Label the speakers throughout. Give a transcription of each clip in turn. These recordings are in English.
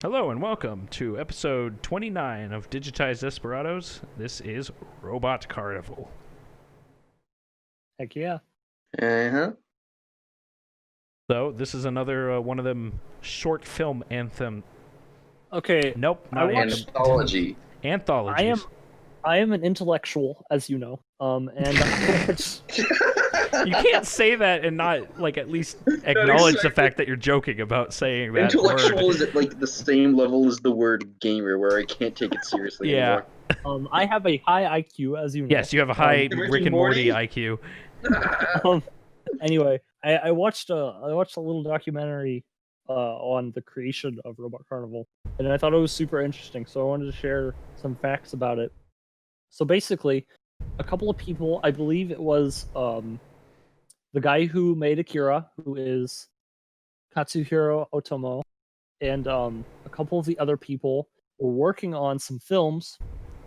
Speaker 1: Hello and welcome to episode 29 of Digitized Desperadoes. This is Robot Carnival.
Speaker 2: Heck yeah.
Speaker 3: Uh-huh.
Speaker 1: So, this is another one of them short film anthem.
Speaker 2: Okay.
Speaker 1: Nope,
Speaker 2: I
Speaker 1: not
Speaker 2: watched-
Speaker 3: Anthology.
Speaker 1: anthologies.
Speaker 2: I am an intellectual, as you know. And I watched,
Speaker 1: You can't say that and not, at least acknowledge the fact that you're joking about saying that
Speaker 3: Intellectual
Speaker 1: word.
Speaker 3: is at the same level as the word gamer, where I can't take it seriously
Speaker 1: Yeah.
Speaker 3: anymore.
Speaker 2: I have a high IQ, as you know.
Speaker 1: Yes, you have a high
Speaker 3: Rick
Speaker 1: Rick
Speaker 3: and
Speaker 1: and Morty
Speaker 3: Morty?
Speaker 1: IQ.
Speaker 2: Anyway, I watched a little documentary on the creation of Robot Carnival, and I thought it was super interesting. So I wanted to share some facts about it. So basically, a couple of people, I believe it was the guy who made Akira, who is Katsuhiro Otomo, and a couple of the other people were working on some films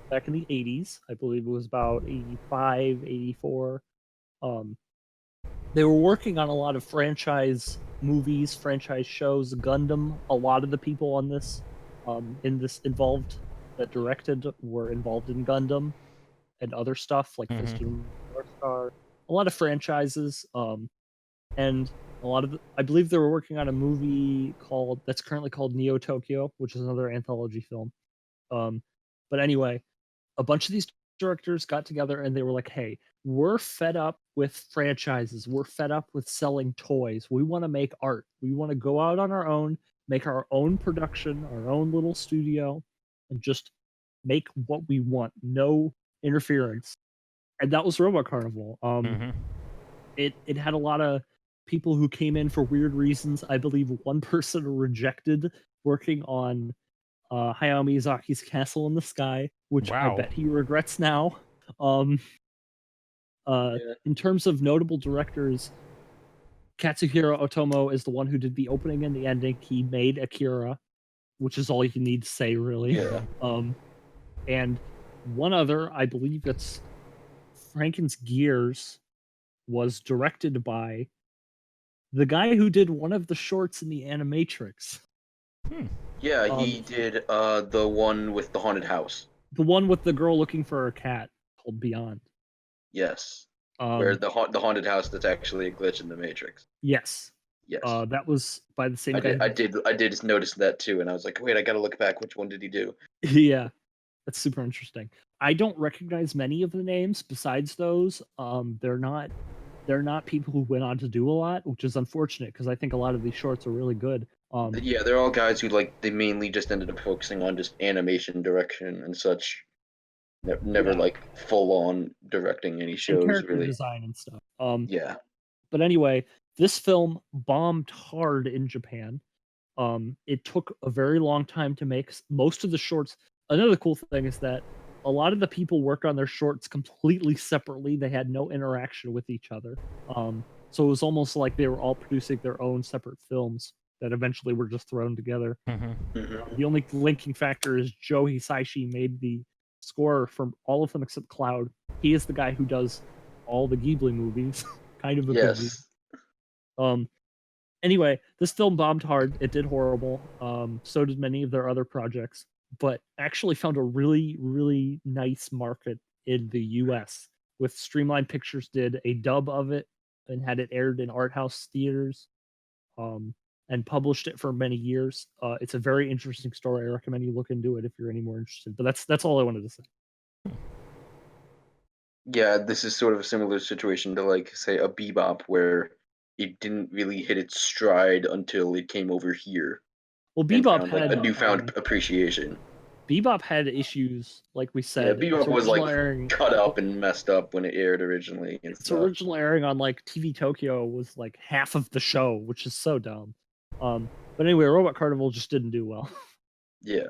Speaker 2: back in the 80s. I believe it was about 85, 84. They were working on a lot of franchise movies, franchise shows, Gundam. A lot of the people on this, in this involved, that directed, were involved in Gundam and other stuff like
Speaker 1: Mhm.
Speaker 2: Fist of the North Star. A lot of franchises, and a lot of I believe they were working on a movie that's currently called Neo Tokyo, which is another anthology film. Um, but anyway, a bunch of these directors got together and they were like, "Hey, we're fed up with franchises. We're fed up with selling toys. We want to make art. We want to go out on our own, make our own production, our own little studio, and just make what we want. No interference." And that was Robot Carnival.
Speaker 1: Mhm.
Speaker 2: It had a lot of people who came in for weird reasons. I believe one person rejected working on Hayao Miyazaki's Castle in the Sky, which I
Speaker 1: Wow.
Speaker 2: bet he regrets now. Um,
Speaker 3: Yeah.
Speaker 2: in terms of notable directors, Katsuhiro Otomo is the one who did the opening and the ending. He made Akira, which is all you need to say, really.
Speaker 3: Yeah.
Speaker 2: And one other, I believe it's Franken's Gears, was directed by the guy who did one of the shorts in the Animatrix.
Speaker 3: Yeah, he did the one with the haunted house.
Speaker 2: The one with the girl looking for her cat, called Beyond.
Speaker 3: Yes. Where
Speaker 2: Um,
Speaker 3: the haunted house that's actually a glitch in the Matrix.
Speaker 2: yes.
Speaker 3: Yes.
Speaker 2: That was by the same guy.
Speaker 3: I did notice that too, and I was like, wait, I gotta look back. Which one did he do?
Speaker 2: Yeah, that's super interesting. I don't recognize many of the names besides those. They're not people who went on to do a lot, which is unfortunate because I think a lot of these shorts are really good.
Speaker 3: Yeah, they're all guys who they mainly just ended up focusing on just animation direction and such. Never
Speaker 2: Yeah.
Speaker 3: full on directing any
Speaker 2: And
Speaker 3: shows
Speaker 2: character
Speaker 3: really.
Speaker 2: design and stuff.
Speaker 3: Yeah.
Speaker 2: But anyway, this film bombed hard in Japan. It took a very long time to make most of the shorts. Another cool thing is that a lot of the people worked on their shorts completely separately. They had no interaction with each other. So it was almost like they were all producing their own separate films that eventually were just thrown together.
Speaker 3: Mhm.
Speaker 2: The only linking factor is Joe Hisaishi made the score from all of them except Cloud. He is the guy who does all the Ghibli movies. Kind of a big deal.
Speaker 3: Yes.
Speaker 2: Anyway, this film bombed hard. It did horrible. So did many of their other projects, but actually found a really, really nice market in the US. With Streamline Pictures did a dub of it and had it aired in art house theaters, and published it for many years. It's a very interesting story. I recommend you look into it if you're any more interested. But that's all I wanted to say.
Speaker 3: Yeah, this is sort of a similar situation to say a Bebop where it didn't really hit its stride until it came over here
Speaker 2: Well,
Speaker 3: and
Speaker 2: Bebop
Speaker 3: found
Speaker 2: had
Speaker 3: a newfound appreciation.
Speaker 2: Bebop had issues, like we
Speaker 3: Yeah,
Speaker 2: said.
Speaker 3: Bebop was
Speaker 2: Airing,
Speaker 3: cut up and messed up when it aired originally and
Speaker 2: its
Speaker 3: stuff.
Speaker 2: original airing on like TV Tokyo was like half of the show, which is so dumb. But anyway, Robot Carnival just didn't do well.
Speaker 3: Yeah.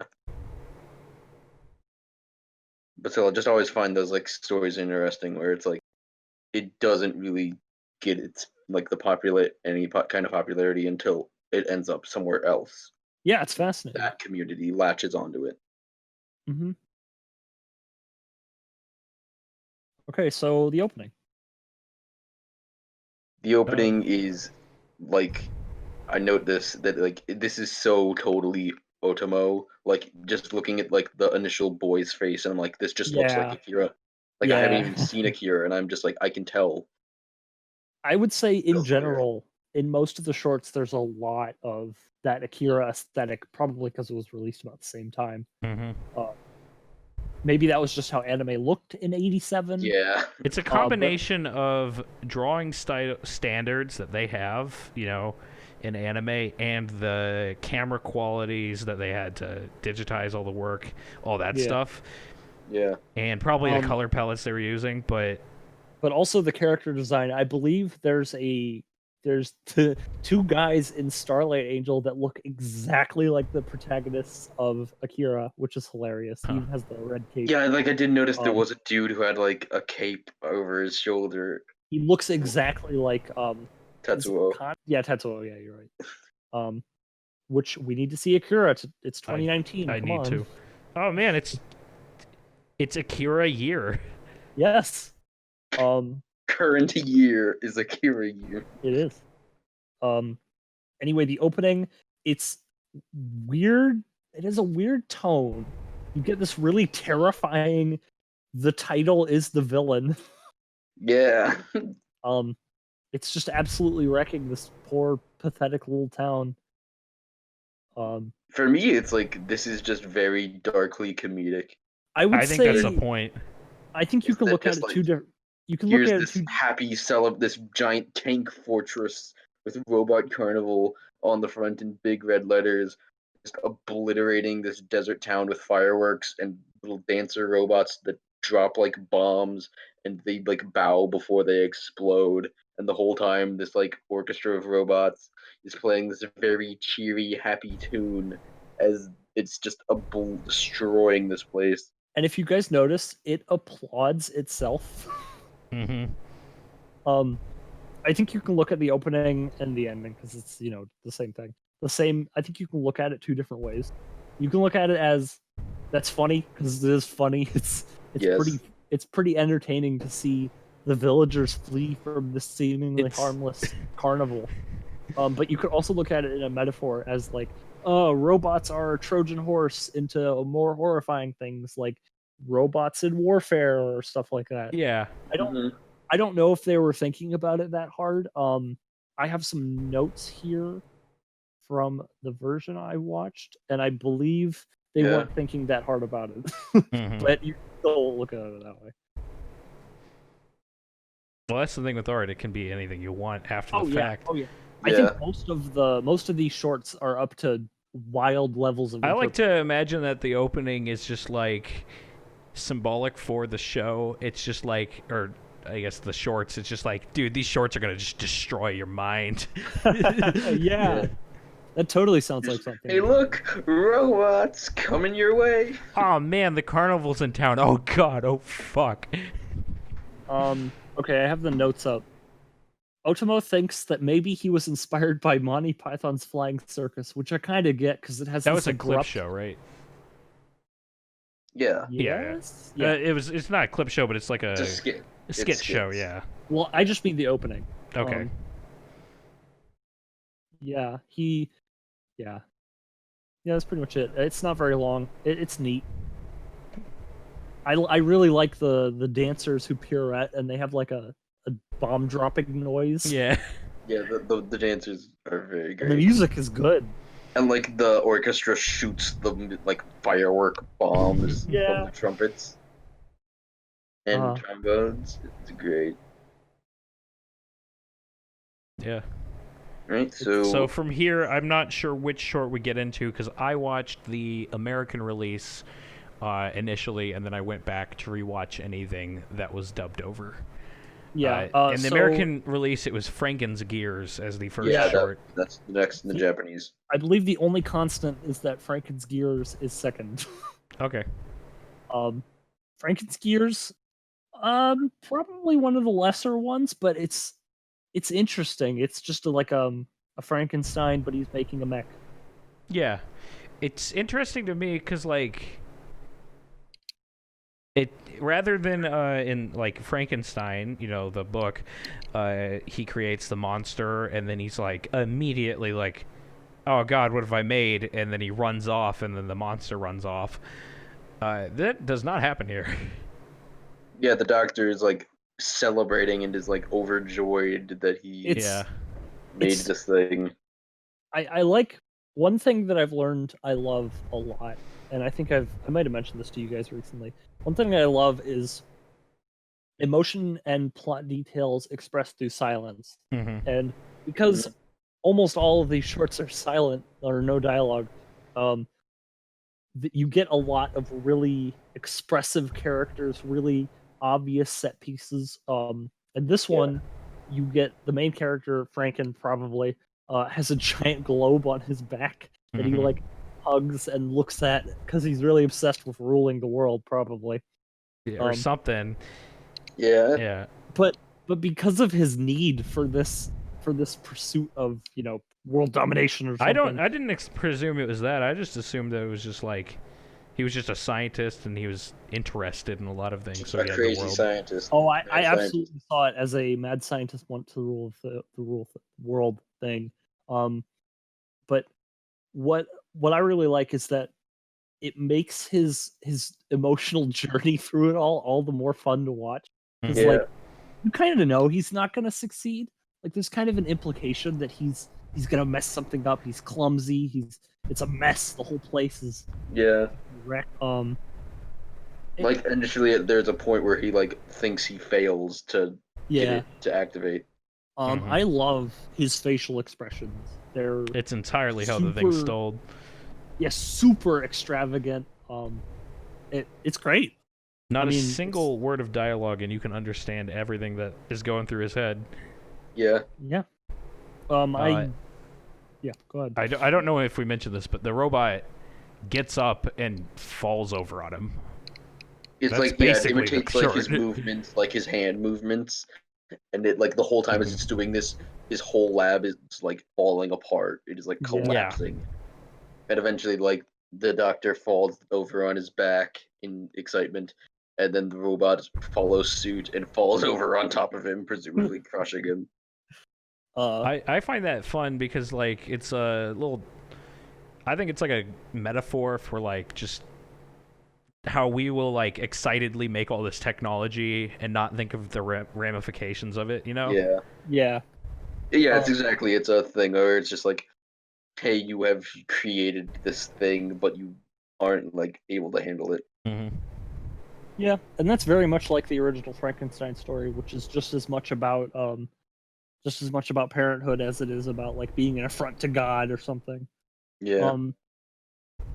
Speaker 3: But still, I just always find those stories interesting where it's it doesn't really get its kind of popularity until it ends up somewhere else.
Speaker 2: Yeah, it's fascinating.
Speaker 3: That community latches onto it.
Speaker 2: hmm Okay, so the opening.
Speaker 3: The opening is I note this that this is so totally Otomo, like just looking at like the initial boy's face, and I'm like, this just looks like
Speaker 2: Yeah.
Speaker 3: Akira. Like I haven't even seen Akira, and I'm just like, I can tell.
Speaker 2: I would say in
Speaker 3: Clear.
Speaker 2: general, in most of the shorts, there's a lot of that Akira aesthetic, probably because it was released about the same time.
Speaker 1: Mm-hmm.
Speaker 2: Maybe that was just how anime looked in '87.
Speaker 3: Yeah.
Speaker 1: It's a combination of drawing standards that they have, in anime, and the camera qualities that they had to digitize all the work, all that stuff.
Speaker 3: Yeah.
Speaker 1: And probably the color palettes they were using, but
Speaker 2: also the character design. I believe there's two guys in Starlight Angel that look exactly like the protagonists of Akira, which is hilarious. He even has the red cape.
Speaker 3: Yeah, like I did notice there was a dude who had like a cape over his shoulder.
Speaker 2: He looks exactly like
Speaker 3: Tetsuo.
Speaker 2: Tetsuo. Yeah, you're right. Which we need to see Akira. It's 2019.
Speaker 1: I
Speaker 2: Come
Speaker 1: need
Speaker 2: on.
Speaker 1: to. Oh man, it's Akira year.
Speaker 2: Yes.
Speaker 3: Current year is Akira year.
Speaker 2: It is. Anyway, the opening, it's weird. It has a weird tone. You get this really terrifying, the title is the villain.
Speaker 3: Yeah.
Speaker 2: It's just absolutely wrecking this poor, pathetic little town.
Speaker 3: For me, it's like this is just very darkly comedic.
Speaker 1: I think that's the point.
Speaker 2: I think you can look at it two different. You can look at it
Speaker 3: this happy this giant tank fortress with Robot Carnival on the front in big red letters, just obliterating this desert town with fireworks and little dancer robots that drop like bombs and they like bow before they explode. And the whole time, this like orchestra of robots is playing this very cheery, happy tune as it's just destroying this place.
Speaker 2: And if you guys notice, it applauds itself.
Speaker 1: Mm-hmm.
Speaker 2: I think you can look at the opening and the ending because it's the same thing. I think you can look at it two different ways. You can look at it as that's funny because it is funny. It's pretty entertaining to see the villagers flee from this seemingly harmless carnival. But you could also look at it in a metaphor as like, robots are a Trojan horse into more horrifying things like robots in warfare or stuff like that.
Speaker 1: Yeah.
Speaker 2: I don't know if they were thinking about it that hard. I have some notes here from the version I watched, and I believe they weren't thinking that hard about it. But you still look at it that way.
Speaker 1: Well, that's the thing with art; it can be anything you want after the fact.
Speaker 2: Oh yeah. I think most of these shorts are up to wild levels of.
Speaker 1: I like to imagine that the opening is just like symbolic for the show. It's just like, or I guess the shorts. It's just like, dude, these shorts are gonna just destroy your mind.
Speaker 2: Yeah. That totally sounds like something.
Speaker 3: Hey, look, robots coming your way.
Speaker 1: Oh man, the carnival's in town. Oh god. Oh fuck.
Speaker 2: Okay, I have the notes up. Otomo thinks that maybe he was inspired by Monty Python's Flying Circus, which I kind of get because it has
Speaker 1: that was a clip show, right?
Speaker 3: Yeah.
Speaker 2: Yes.
Speaker 1: Yeah. It's not a clip show, but it's like a
Speaker 3: skit.
Speaker 1: Skit show. Yeah.
Speaker 2: Well, I just mean the opening.
Speaker 1: Okay.
Speaker 2: Yeah. Yeah, that's pretty much it. It's not very long. It's neat. I really like the dancers who pirouette and they have like a bomb dropping noise.
Speaker 1: Yeah.
Speaker 3: Yeah, the dancers are very great.
Speaker 2: And the music is good.
Speaker 3: And like the orchestra shoots the like firework bombs from the trumpets and trombones. It's great.
Speaker 1: Yeah.
Speaker 3: Right.
Speaker 1: So from here, I'm not sure which short we get into because I watched the American release initially, and then I went back to rewatch anything that was dubbed over.
Speaker 2: Yeah.
Speaker 1: In the American release, it was Franken's Gears as the first short.
Speaker 3: That's the next in the Japanese.
Speaker 2: I believe the only constant is that Franken's Gears is second.
Speaker 1: Okay.
Speaker 2: Franken's Gears, probably one of the lesser ones, but it's interesting. It's just like a Frankenstein, but he's making a mech.
Speaker 1: Yeah, it's interesting to me because like it rather than in like Frankenstein, the book, he creates the monster and then he's like immediately like oh God, what have I made? And then he runs off, and then the monster runs off. That does not happen here.
Speaker 3: Yeah, the doctor is like celebrating and is like overjoyed that he
Speaker 2: It's
Speaker 3: made
Speaker 2: it's-
Speaker 3: this thing.
Speaker 2: I like one thing that I've learned I love a lot, and I think I might have mentioned this to you guys recently. One thing I love is emotion and plot details expressed through silence.
Speaker 1: Mm-hmm.
Speaker 2: And because almost all of these shorts are silent or no dialogue, you get a lot of really expressive characters, really obvious set pieces. And this one, you get the main character, Franken, probably has a giant globe on his back that he like hugs and looks at because he's really obsessed with ruling the world, probably.
Speaker 1: Yeah, or something.
Speaker 3: Yeah.
Speaker 1: Yeah.
Speaker 2: But because of his need for this pursuit of world domination or something.
Speaker 1: I didn't presume it was that. I just assumed that it was just like he was just a scientist and he was interested in a lot of things.
Speaker 3: Just
Speaker 1: So
Speaker 3: a
Speaker 1: he had
Speaker 3: crazy
Speaker 1: the world.
Speaker 3: scientist.
Speaker 2: Oh, I
Speaker 3: Mad
Speaker 2: absolutely
Speaker 3: scientist.
Speaker 2: saw it as a mad scientist want to rule the world thing. But what I really like is that it makes his emotional journey through it all the more fun to watch. Because
Speaker 3: Yeah.
Speaker 2: like you kind of know he's not gonna succeed. Like there's kind of an implication that he's gonna mess something up. He's clumsy. It's a mess. The whole place is
Speaker 3: Yeah.
Speaker 2: wrecked.
Speaker 3: Like initially, there's a point where he like thinks he fails to get
Speaker 2: Yeah.
Speaker 3: it to activate.
Speaker 2: I love his facial expressions. They're
Speaker 1: It's entirely how the thing's
Speaker 2: super-
Speaker 1: told.
Speaker 2: super extravagant. It's great.
Speaker 1: Not
Speaker 2: I
Speaker 1: a
Speaker 2: mean,
Speaker 1: single word of dialogue, and you can understand everything that is going through his head.
Speaker 3: Yeah.
Speaker 2: Yeah. Yeah, go ahead.
Speaker 1: I don't know if we mentioned this, but the robot gets up and falls over on him.
Speaker 3: It's
Speaker 1: That's
Speaker 3: like it
Speaker 1: basically the
Speaker 3: imitates like his
Speaker 1: short.
Speaker 3: movements, like his hand movements, and it like the whole time as it's doing this, his whole lab is like falling apart. It is like
Speaker 2: Yeah.
Speaker 3: collapsing, and eventually, like the doctor falls over on his back in excitement, and then the robot follows suit and falls over on top of him, presumably crushing him.
Speaker 1: I find that fun because like it's a little. I think it's like a metaphor for like just how we will like excitedly make all this technology and not think of the ramifications of it. You know?
Speaker 3: Yeah.
Speaker 2: Yeah.
Speaker 3: Yeah, it's a thing where it's just like, hey, you have created this thing, but you aren't like able to handle it.
Speaker 1: Mm-hmm.
Speaker 2: Yeah, and that's very much like the original Frankenstein story, which is just as much about parenthood as it is about like being an affront to God or something.
Speaker 3: Yeah.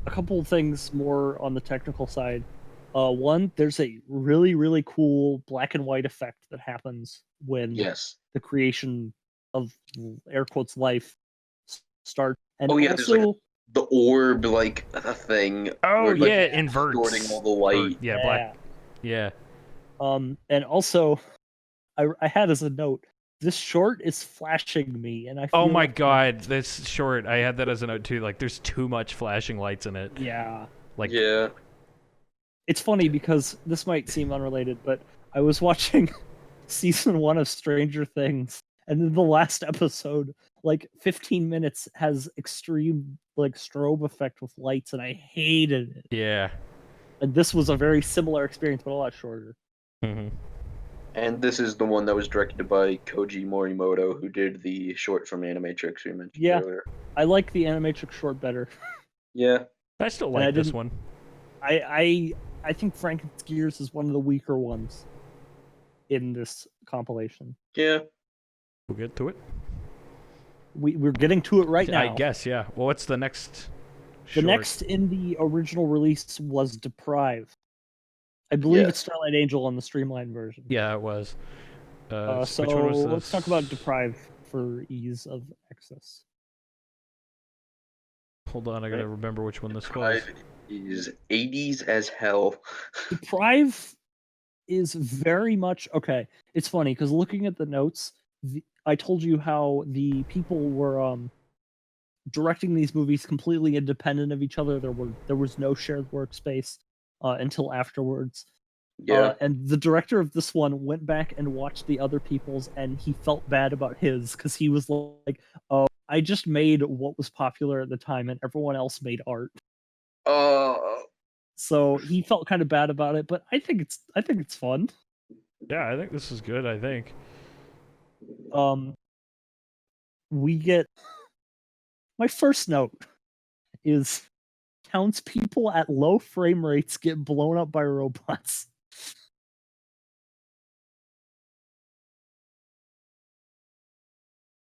Speaker 2: A couple of things more on the technical side. One, there's a really, really cool black and white effect that happens when
Speaker 3: Yes.
Speaker 2: the creation of air quotes life starts. And
Speaker 3: Oh yeah,
Speaker 2: also,
Speaker 3: there's like the orb like a thing.
Speaker 1: Oh
Speaker 3: where, like,
Speaker 1: yeah, it inverts.
Speaker 3: distorting all the light.
Speaker 1: Yeah, black. Yeah.
Speaker 2: and also, I had as a note, this short is flashing me, and I feel
Speaker 1: Oh my
Speaker 2: like-
Speaker 1: god, this short. I had that as a note too. Like, there's too much flashing lights in it.
Speaker 2: Yeah.
Speaker 1: Like,
Speaker 3: Yeah.
Speaker 2: It's funny because this might seem unrelated, but I was watching season 1 of Stranger Things, and then the last episode, like 15 minutes, has extreme like strobe effect with lights, and I hated it.
Speaker 1: yeah.
Speaker 2: And this was a very similar experience, but a lot shorter.
Speaker 1: Mm-hmm.
Speaker 3: And this is the one that was directed by Koji Morimoto, who did the short from Animatrix we mentioned
Speaker 2: Yeah.
Speaker 3: earlier.
Speaker 2: I like the Animatrix short better.
Speaker 3: Yeah.
Speaker 1: I still
Speaker 2: I
Speaker 1: like this
Speaker 2: didn't-
Speaker 1: one.
Speaker 2: I think Frankensteer's is one of the weaker ones in this compilation.
Speaker 3: Yeah.
Speaker 1: We'll get to it.
Speaker 2: We're getting to it right now.
Speaker 1: I guess, yeah. Well, what's the next?
Speaker 2: The
Speaker 1: short?
Speaker 2: next in the original release was Deprive. I believe
Speaker 3: Yes.
Speaker 2: it's Starlight Angel on the streamlined version.
Speaker 1: Yeah, it was.
Speaker 2: So
Speaker 1: which one was this?
Speaker 2: let's talk about Deprive for ease of access.
Speaker 1: Hold on, I gotta remember which one this was.
Speaker 3: Drive is 80s as hell.
Speaker 2: Deprive is very much okay. It's funny because looking at the notes, I told you how the people were directing these movies completely independent of each other. There was no shared workspace until afterwards.
Speaker 3: Yeah.
Speaker 2: And the director of this one went back and watched the other people's, and he felt bad about his because he was like, "Oh, I just made what was popular at the time, and everyone else made art. So he felt kind of bad about it, but I think it's fun.
Speaker 1: Yeah, I think this is good. I think.
Speaker 2: We get my first note is townspeople at low frame rates get blown up by robots.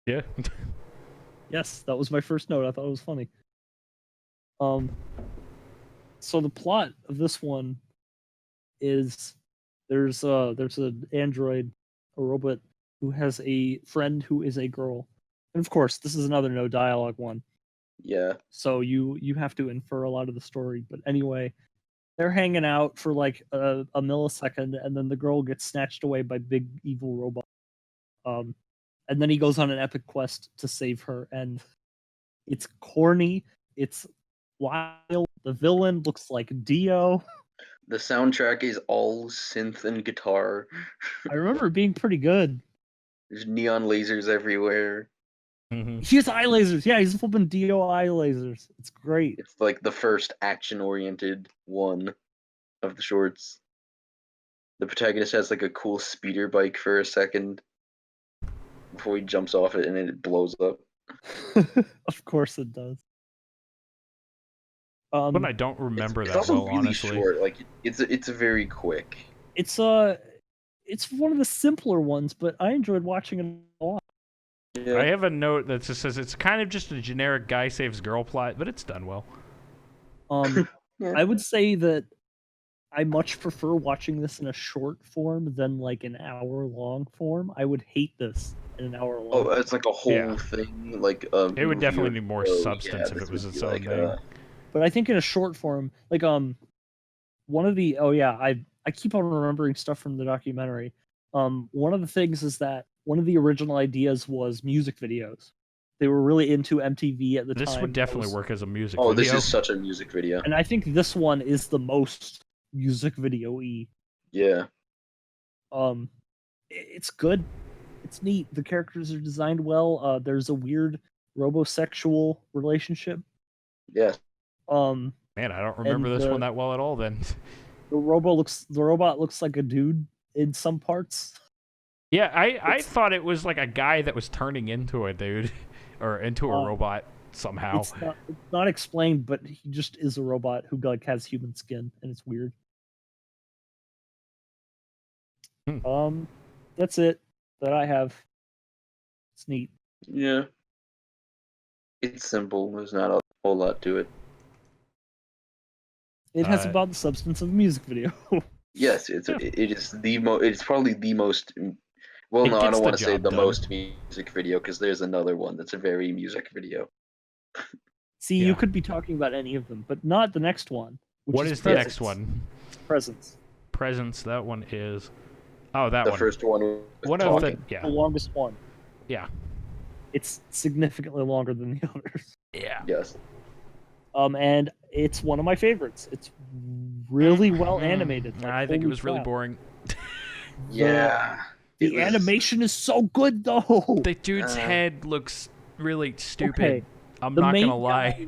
Speaker 1: Yeah.
Speaker 2: Yes, that was my first note. I thought it was funny. So the plot of this one is there's an android, a robot, who has a friend who is a girl, and of course this is another no dialogue one.
Speaker 3: Yeah.
Speaker 2: So you have to infer a lot of the story. But anyway, they're hanging out for like a millisecond, and then the girl gets snatched away by big evil robot. And then he goes on an epic quest to save her, and it's corny, it's wild. The villain looks like Dio.
Speaker 3: The soundtrack is all synth and guitar.
Speaker 2: I remember it being pretty good.
Speaker 3: There's neon lasers everywhere.
Speaker 1: Mm-hmm.
Speaker 2: He has eye lasers. Yeah, he's flipping Dio eye lasers. It's great.
Speaker 3: It's like the first action-oriented one of the shorts. The protagonist has like a cool speeder bike for a second before he jumps off it, and then it blows up.
Speaker 2: Of course it does.
Speaker 1: But I don't remember
Speaker 3: it's
Speaker 1: that
Speaker 3: also
Speaker 1: well,
Speaker 3: really
Speaker 1: honestly.
Speaker 3: short. Like it's very quick.
Speaker 2: It's one of the simpler ones, but I enjoyed watching it a lot.
Speaker 3: Yeah.
Speaker 1: I have a note that just says it's kind of just a generic guy saves girl plot, but it's done well.
Speaker 3: Yeah.
Speaker 2: I would say that I much prefer watching this in a short form than like an hour-long form. I would hate this in an hour-long.
Speaker 3: Oh, it's like a whole
Speaker 1: Yeah.
Speaker 3: thing. Like
Speaker 1: It would definitely
Speaker 3: movie
Speaker 1: need more
Speaker 3: or show.
Speaker 1: substance
Speaker 3: Yeah,
Speaker 1: if
Speaker 3: this
Speaker 1: it was
Speaker 3: would
Speaker 1: its
Speaker 3: be
Speaker 1: own
Speaker 3: like
Speaker 1: thing.
Speaker 2: But I think in a short form, like one of the I keep on remembering stuff from the documentary. One of the things is that one of the original ideas was music videos. They were really into MTV at the time.
Speaker 1: This would definitely work as a music
Speaker 3: Oh,
Speaker 1: video.
Speaker 3: this is such a music video.
Speaker 2: And I think this one is the most music video-y.
Speaker 3: Yeah.
Speaker 2: It's good. It's neat. The characters are designed well. There's a weird robosexual relationship.
Speaker 3: Yes.
Speaker 1: Man, I don't remember
Speaker 2: and
Speaker 1: this one that well at all then.
Speaker 2: The robot looks like a dude in some parts.
Speaker 1: Yeah, I thought it was like a guy that was turning into a dude or into a robot somehow.
Speaker 2: It's not explained, but he just is a robot who like has human skin, and it's weird. That's it that I have. It's neat.
Speaker 3: Yeah. It's simple. There's not a whole lot to it.
Speaker 2: It has about the substance of a music video.
Speaker 3: Yes, it is it's probably the most. Well,
Speaker 1: It
Speaker 3: no, I
Speaker 1: gets
Speaker 3: don't
Speaker 1: the
Speaker 3: want to say
Speaker 1: job
Speaker 3: the
Speaker 1: done.
Speaker 3: most music video because there's another one that's a very music video.
Speaker 2: See,
Speaker 1: Yeah.
Speaker 2: you could be talking about any of them, but not the next one.
Speaker 1: What is the next one?
Speaker 2: Presence.
Speaker 1: Presence. That one is. Oh, that
Speaker 3: The
Speaker 1: one.
Speaker 3: first one. Was
Speaker 1: One of
Speaker 3: talking.
Speaker 1: the. Yeah.
Speaker 2: The longest one.
Speaker 1: Yeah.
Speaker 2: It's significantly longer than the others.
Speaker 1: Yeah.
Speaker 3: Yes.
Speaker 2: And it's one of my favorites. It's really well animated. Like,
Speaker 1: I think it
Speaker 2: holy
Speaker 1: was really
Speaker 2: crap.
Speaker 1: boring.
Speaker 3: Yeah.
Speaker 2: The animation is so good though.
Speaker 1: The dude's head looks really stupid.
Speaker 2: Okay,
Speaker 1: I'm
Speaker 2: the
Speaker 1: not
Speaker 2: main
Speaker 1: gonna lie.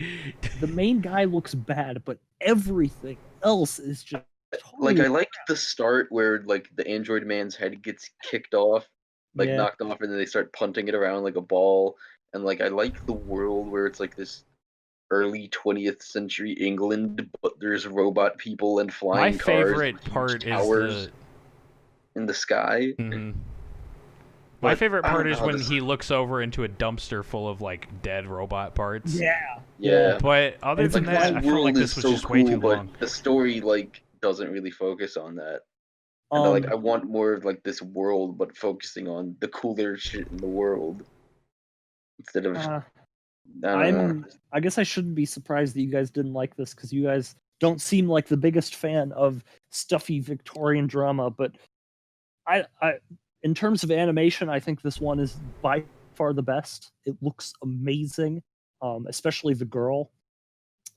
Speaker 2: The main guy looks bad, but everything else is just
Speaker 3: Like I liked the start where like the android man's head gets kicked off, like
Speaker 2: Yeah.
Speaker 3: knocked off, and then they start punting it around like a ball. And like I like the world where it's like this early 20th century England, but there's robot people and
Speaker 1: My
Speaker 3: flying cars,
Speaker 1: favorite
Speaker 3: and huge
Speaker 1: part is
Speaker 3: towers
Speaker 1: the.
Speaker 3: in the sky.
Speaker 1: Mhm. My
Speaker 3: But
Speaker 1: favorite
Speaker 3: I
Speaker 1: part
Speaker 3: don't
Speaker 1: is
Speaker 3: know,
Speaker 1: when
Speaker 3: this-
Speaker 1: he looks over into a dumpster full of like dead robot parts.
Speaker 2: Yeah.
Speaker 3: Yeah.
Speaker 1: But other
Speaker 2: It's
Speaker 1: than
Speaker 2: like,
Speaker 1: that,
Speaker 3: This
Speaker 1: I feel
Speaker 3: world
Speaker 1: like
Speaker 3: is
Speaker 1: this was
Speaker 3: so
Speaker 1: just
Speaker 3: cool,
Speaker 1: way too
Speaker 3: but
Speaker 1: long.
Speaker 3: the story like doesn't really focus on that. And I want more of like this world, but focusing on the cooler shit in the world instead of. I don't know.
Speaker 2: I guess I shouldn't be surprised that you guys didn't like this because you guys don't seem like the biggest fan of stuffy Victorian drama. But I, in terms of animation, I think this one is by far the best. It looks amazing, especially the girl,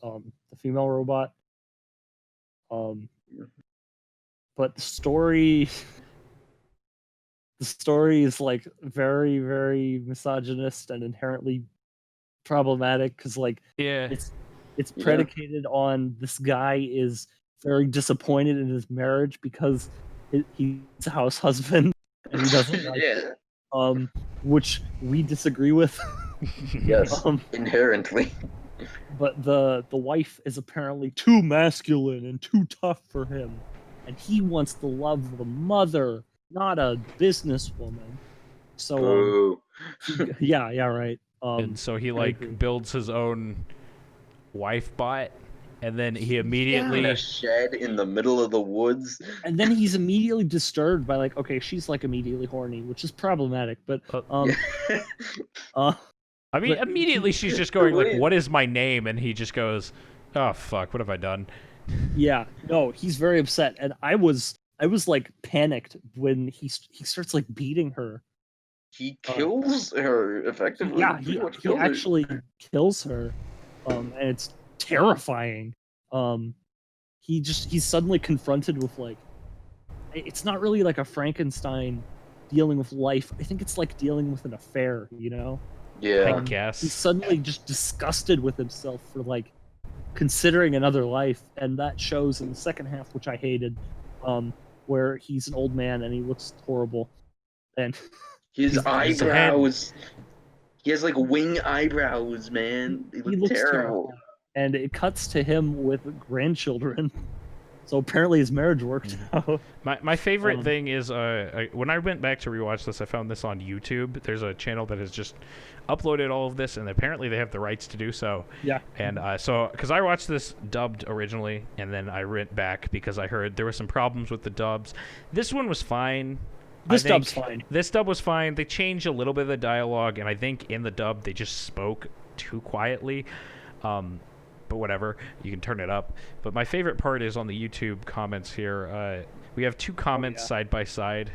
Speaker 2: the female robot. But the story is like very, very misogynist and inherently problematic because like
Speaker 1: Yeah.
Speaker 2: it's predicated on this guy is very disappointed in his marriage because he's a house husband and he doesn't like it, which we disagree with.
Speaker 3: Yes, inherently.
Speaker 2: But the wife is apparently too masculine and too tough for him, and he wants the love of a mother, not a businesswoman. So
Speaker 3: Boo.
Speaker 2: yeah, right.
Speaker 1: And so he
Speaker 2: I agree.
Speaker 1: like builds his own wife bot, and then he immediately
Speaker 3: In a shed in the middle of the woods.
Speaker 2: And then he's immediately disturbed by like, okay, she's like immediately horny, which is problematic. But
Speaker 1: I mean,
Speaker 2: but-
Speaker 1: immediately she's just going like, "What is my name?" And he just goes, "Oh fuck, what have I done?"
Speaker 2: yeah, no, he's very upset, and I was like panicked when he starts like beating her.
Speaker 3: He kills her effectively.
Speaker 2: Yeah, he actually kills her, and it's terrifying. He's suddenly confronted with like, it's not really like a Frankenstein dealing with life. I think it's like dealing with an affair, you know?
Speaker 3: Yeah.
Speaker 1: I guess.
Speaker 2: He's suddenly just disgusted with himself for like considering another life, and that shows in the second half, which I hated, where he's an old man and he looks horrible, and
Speaker 3: his eyebrows. He has like wing eyebrows, man. He looks terrible.
Speaker 2: terrible. And it cuts to him with grandchildren. So apparently his marriage worked out.
Speaker 1: My favorite thing is when I went back to rewatch this, I found this on YouTube. There's a channel that has just uploaded all of this, and apparently they have the rights to do so.
Speaker 2: Yeah.
Speaker 1: And so, because I watched this dubbed originally, and then I went back because I heard there were some problems with the dubs. This one was fine.
Speaker 2: This dub's fine.
Speaker 1: This dub was fine. They changed a little bit of the dialogue, and I think in the dub they just spoke too quietly. But whatever, you can turn it up. But my favorite part is on the YouTube comments here. We have two comments side by side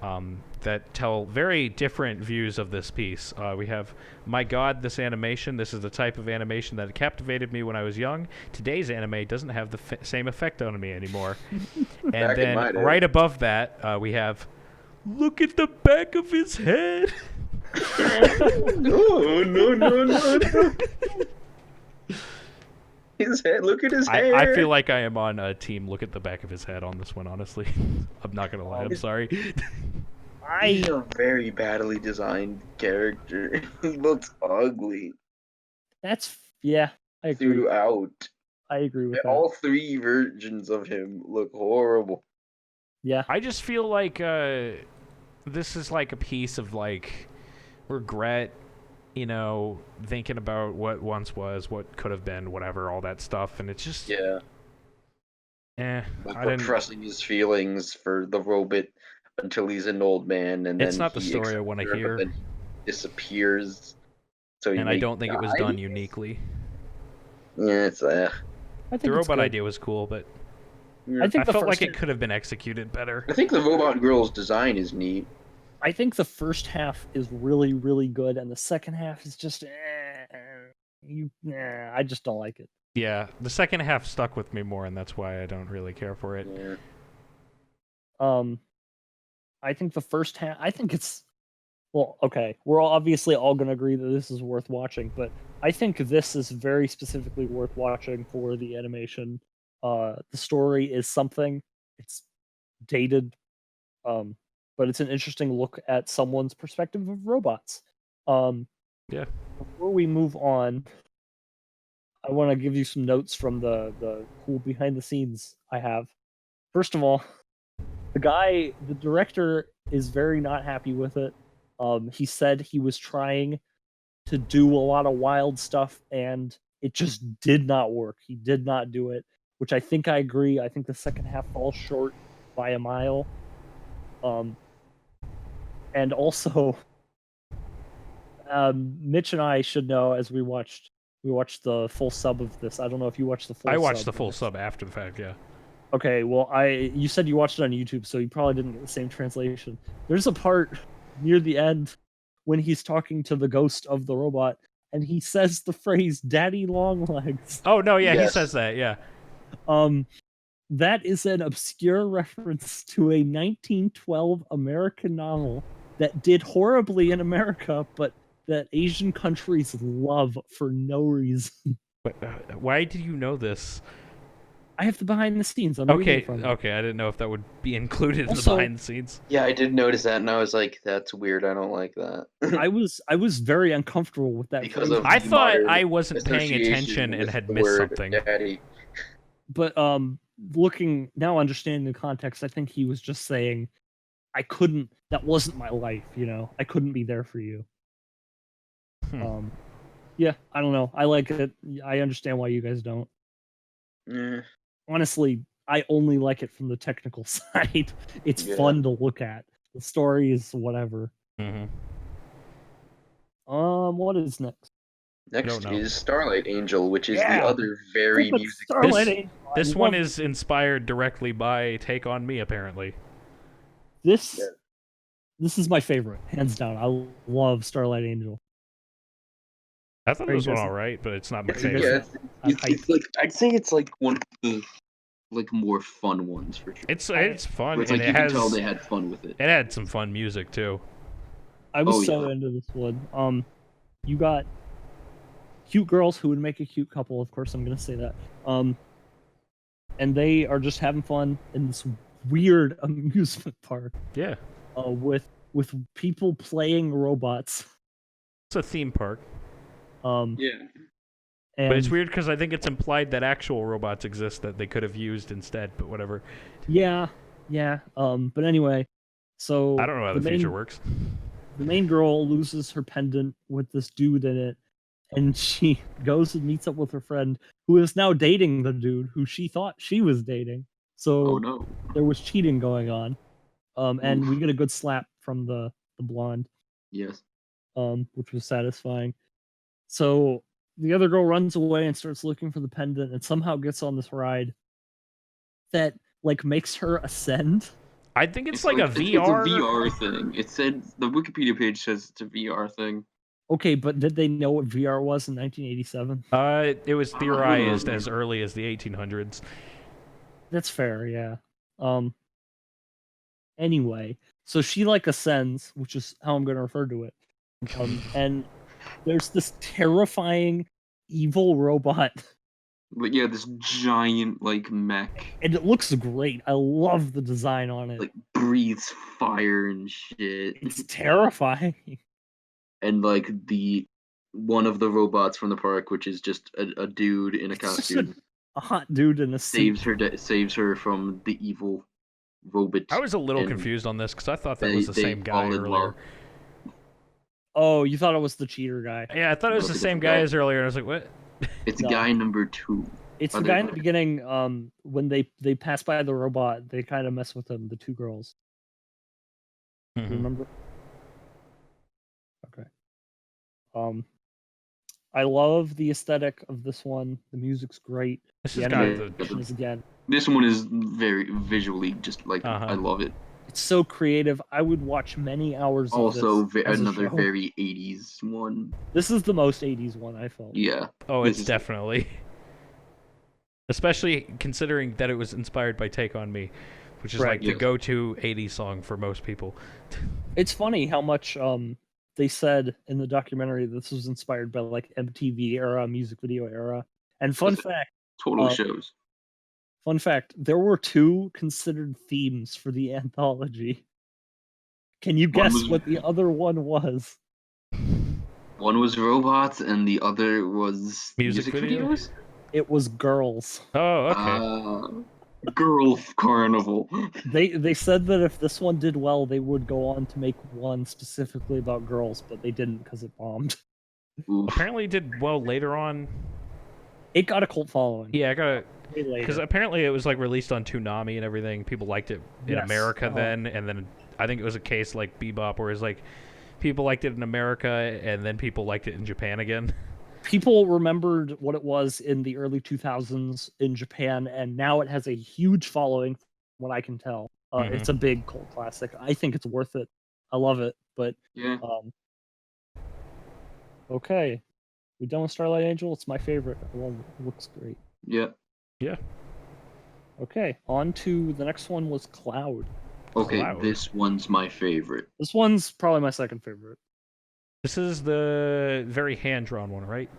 Speaker 1: that tell very different views of this piece. We have, "My God, this animation. This is the type of animation that captivated me when I was young. Today's anime doesn't have the same effect on me anymore." And then right above that, we have, "Look at the back of his head."
Speaker 3: No. His head. Look at his hair.
Speaker 1: I feel like I am on a team. Look at the back of his head on this one. Honestly, I'm not gonna lie. I'm sorry.
Speaker 3: He's a very badly designed character. He looks ugly.
Speaker 2: That's I agree.
Speaker 3: Throughout.
Speaker 2: I agree with that.
Speaker 3: All three versions of him look horrible.
Speaker 2: Yeah.
Speaker 1: I just feel like this is like a piece of like regret. You know, thinking about what once was, what could have been, whatever, all that stuff, and it's just
Speaker 3: like repressing his feelings for the robot until he's an old man, and
Speaker 1: it's
Speaker 3: then
Speaker 1: not the story I want to hear.
Speaker 3: Then he disappears. So
Speaker 1: and I don't think it was done uniquely.
Speaker 3: Yeah, it's
Speaker 1: the robot idea was cool, but I felt like it could have been executed better.
Speaker 3: I think the robot girl's design is neat.
Speaker 2: I think the first half is really, really good, and the second half is just I just don't like it.
Speaker 1: Yeah, the second half stuck with me more, and that's why I don't really care for it.
Speaker 3: Yeah.
Speaker 2: I think the first half. I think it's okay. We're obviously all going to agree that this is worth watching, but I think this is very specifically worth watching for the animation. The story is something. It's dated. But it's an interesting look at someone's perspective of robots.
Speaker 1: Yeah.
Speaker 2: Before we move on, I want to give you some notes from the cool behind the scenes I have. First of all, the director is very not happy with it. He said he was trying to do a lot of wild stuff and it just did not work. He did not do it, which I think I agree. I think the second half falls short by a mile. And also, Mitch and I should know as we watched the full sub of this. I don't know if you watched the full.
Speaker 1: I watched the full sub after the fact. Yeah.
Speaker 2: Okay, well, you said you watched it on YouTube, so you probably didn't get the same translation. There's a part near the end when he's talking to the ghost of the robot, and he says the phrase "Daddy Longlegs."
Speaker 1: Oh no, yeah, he says that. Yeah.
Speaker 2: That is an obscure reference to a 1912 American novel that did horribly in America, but that Asian countries love for no reason.
Speaker 1: Why do you know this?
Speaker 2: I have the behind the scenes. I'm reading
Speaker 1: Okay,
Speaker 2: from it.
Speaker 1: okay, I didn't know if that would be included in the
Speaker 2: Also-
Speaker 1: behind the scenes.
Speaker 3: Yeah, I did notice that, and I was like, "That's weird. I don't like that."
Speaker 2: I was very uncomfortable with that
Speaker 3: Because
Speaker 2: phrase.
Speaker 3: of
Speaker 1: I
Speaker 3: the
Speaker 1: thought
Speaker 3: modern
Speaker 1: I wasn't paying
Speaker 3: association
Speaker 1: attention and
Speaker 3: with
Speaker 1: had
Speaker 3: the
Speaker 1: missed
Speaker 3: word
Speaker 1: something.
Speaker 3: daddy.
Speaker 2: But looking now, understanding the context, I think he was just saying, I couldn't. That wasn't my life, you know. I couldn't be there for you.
Speaker 1: Hmm.
Speaker 2: Yeah, I don't know. I like it. I understand why you guys don't.
Speaker 3: Eh,
Speaker 2: Honestly, I only like it from the technical side. It's
Speaker 3: Yeah.
Speaker 2: fun to look at. The story is whatever.
Speaker 1: Mhm.
Speaker 2: What is next?
Speaker 3: Next
Speaker 1: don't know.
Speaker 3: is Starlight Angel, which is
Speaker 2: Yeah.
Speaker 3: the other very
Speaker 2: Freaking
Speaker 3: music.
Speaker 2: Starlight
Speaker 1: This-
Speaker 2: Angel. I
Speaker 1: This one
Speaker 2: love
Speaker 1: is inspired directly by Take on Me, apparently.
Speaker 2: this.
Speaker 3: Yeah.
Speaker 2: This is my favorite, hands down. I love Starlight Angel.
Speaker 1: I thought
Speaker 2: Are
Speaker 1: it
Speaker 2: you
Speaker 1: was one
Speaker 2: guys-
Speaker 1: all right, but it's not my
Speaker 2: are you guys-
Speaker 1: favorite.
Speaker 3: Yeah,
Speaker 2: I'm
Speaker 3: it's like I'd say it's like one of the like more fun ones for sure.
Speaker 1: It's
Speaker 2: I-
Speaker 1: fun,
Speaker 3: Where it's
Speaker 1: and
Speaker 3: like
Speaker 1: it
Speaker 3: you can
Speaker 1: has
Speaker 3: tell they had fun with it.
Speaker 1: it had some fun music too.
Speaker 2: I was
Speaker 3: Oh,
Speaker 2: so
Speaker 3: yeah.
Speaker 2: into this one. You got cute girls who would make a cute couple. Of course, I'm gonna say that. And they are just having fun in this weird amusement park.
Speaker 1: Yeah,
Speaker 2: With people playing robots.
Speaker 1: it's a theme park,
Speaker 3: Yeah.
Speaker 2: And
Speaker 1: but it's weird because I think it's implied that actual robots exist that they could have used instead. But whatever.
Speaker 2: Yeah. But anyway, so
Speaker 1: I don't know how the future works.
Speaker 2: The main girl loses her pendant with this dude in it, and she goes and meets up with her friend who is now dating the dude who she thought she was dating. So
Speaker 3: Oh no.
Speaker 2: there was cheating going on. And
Speaker 3: Oof.
Speaker 2: we get a good slap from the blonde,
Speaker 3: Yes.
Speaker 2: which was satisfying. So the other girl runs away and starts looking for the pendant and somehow gets on this ride that like makes her ascend.
Speaker 1: I think it's like a
Speaker 3: It's a
Speaker 1: VR.
Speaker 3: VR thing. It said the Wikipedia page says it's a VR thing.
Speaker 2: Okay, but did they know what VR was in 1987?
Speaker 1: It was theorized as early as the 1800s.
Speaker 2: That's fair, yeah. Anyway, so she like ascends, which is how I'm going to refer to it. And there's this terrifying evil robot,
Speaker 3: But yeah, this giant like mech
Speaker 2: and it looks great. I love the design on it.
Speaker 3: like breathes fire and shit.
Speaker 2: It's terrifying.
Speaker 3: And like the one of the robots from the park, which is just a dude in a
Speaker 2: It's just
Speaker 3: costume,
Speaker 2: a hot dude in a suit.
Speaker 3: saves her from the evil robot.
Speaker 1: I was a little
Speaker 3: and
Speaker 1: confused on this because I thought that
Speaker 3: they-
Speaker 1: was the
Speaker 3: they
Speaker 1: same guy
Speaker 3: fall in
Speaker 1: earlier.
Speaker 3: love.
Speaker 2: Oh, you thought it was the cheater guy.
Speaker 1: Yeah, I thought it was
Speaker 3: No,
Speaker 1: the
Speaker 3: it's a
Speaker 1: same
Speaker 3: different
Speaker 1: guy
Speaker 3: guy.
Speaker 1: as earlier. And I was like, what?
Speaker 3: It's
Speaker 2: No.
Speaker 3: guy number 2.
Speaker 2: It's the
Speaker 3: Other
Speaker 2: guy in the
Speaker 3: guy.
Speaker 2: beginning. When they pass by the robot, they kind of mess with him. The two girls. You
Speaker 1: Mhm.
Speaker 2: remember? Okay. I love the aesthetic of this one. The music's great.
Speaker 1: This
Speaker 2: The
Speaker 1: has got
Speaker 2: animation is again.
Speaker 3: This one is very visually just like
Speaker 1: Uh-huh.
Speaker 3: I love it.
Speaker 2: It's so creative. I would watch many hours of
Speaker 3: Also,
Speaker 2: this as a
Speaker 3: another
Speaker 2: show.
Speaker 3: very 80s one.
Speaker 2: This is the most 80s one I felt.
Speaker 3: Yeah.
Speaker 1: Oh,
Speaker 3: This
Speaker 1: it's
Speaker 3: is-
Speaker 1: definitely. Especially considering that it was inspired by Take on Me, which is
Speaker 2: Right.
Speaker 1: like the
Speaker 3: Yes.
Speaker 1: go-to 80s song for most people.
Speaker 2: It's funny how much they said in the documentary this was inspired by like MTV era, music video era. And fun fact,
Speaker 3: Totally shows.
Speaker 2: there were 2 considered themes for the anthology. Can you
Speaker 3: One
Speaker 2: guess
Speaker 3: was-
Speaker 2: what the other one was?
Speaker 3: One was robots and the other was
Speaker 1: Music video?
Speaker 3: videos.
Speaker 2: It was girls.
Speaker 1: Oh, okay.
Speaker 3: Girl Carnival.
Speaker 2: They said that if this one did well, they would go on to make one specifically about girls, but they didn't because it bombed.
Speaker 3: Oof.
Speaker 1: Apparently, it did well later on.
Speaker 2: It got a cult following.
Speaker 1: Yeah, I got
Speaker 2: Way later.
Speaker 1: because apparently it was like released on Toonami and everything. People liked it in
Speaker 2: Yes,
Speaker 1: America
Speaker 2: uh-huh.
Speaker 1: then, and then I think it was a case like Bebop, where it's like people liked it in America and then people liked it in Japan again.
Speaker 2: People remembered what it was in the early 2000s in Japan, and now it has a huge following, from what I can tell.
Speaker 1: Mhm.
Speaker 2: It's a big cult classic. I think it's worth it. I love it, but
Speaker 3: Yeah.
Speaker 2: okay. We done with Starlight Angel? It's my favorite. I love it. It looks great.
Speaker 3: Yeah.
Speaker 2: Okay, on to the next one was Cloud.
Speaker 3: Okay,
Speaker 1: Cloud.
Speaker 3: this one's my favorite.
Speaker 2: This one's probably my second favorite.
Speaker 1: This is the very hand-drawn one, right?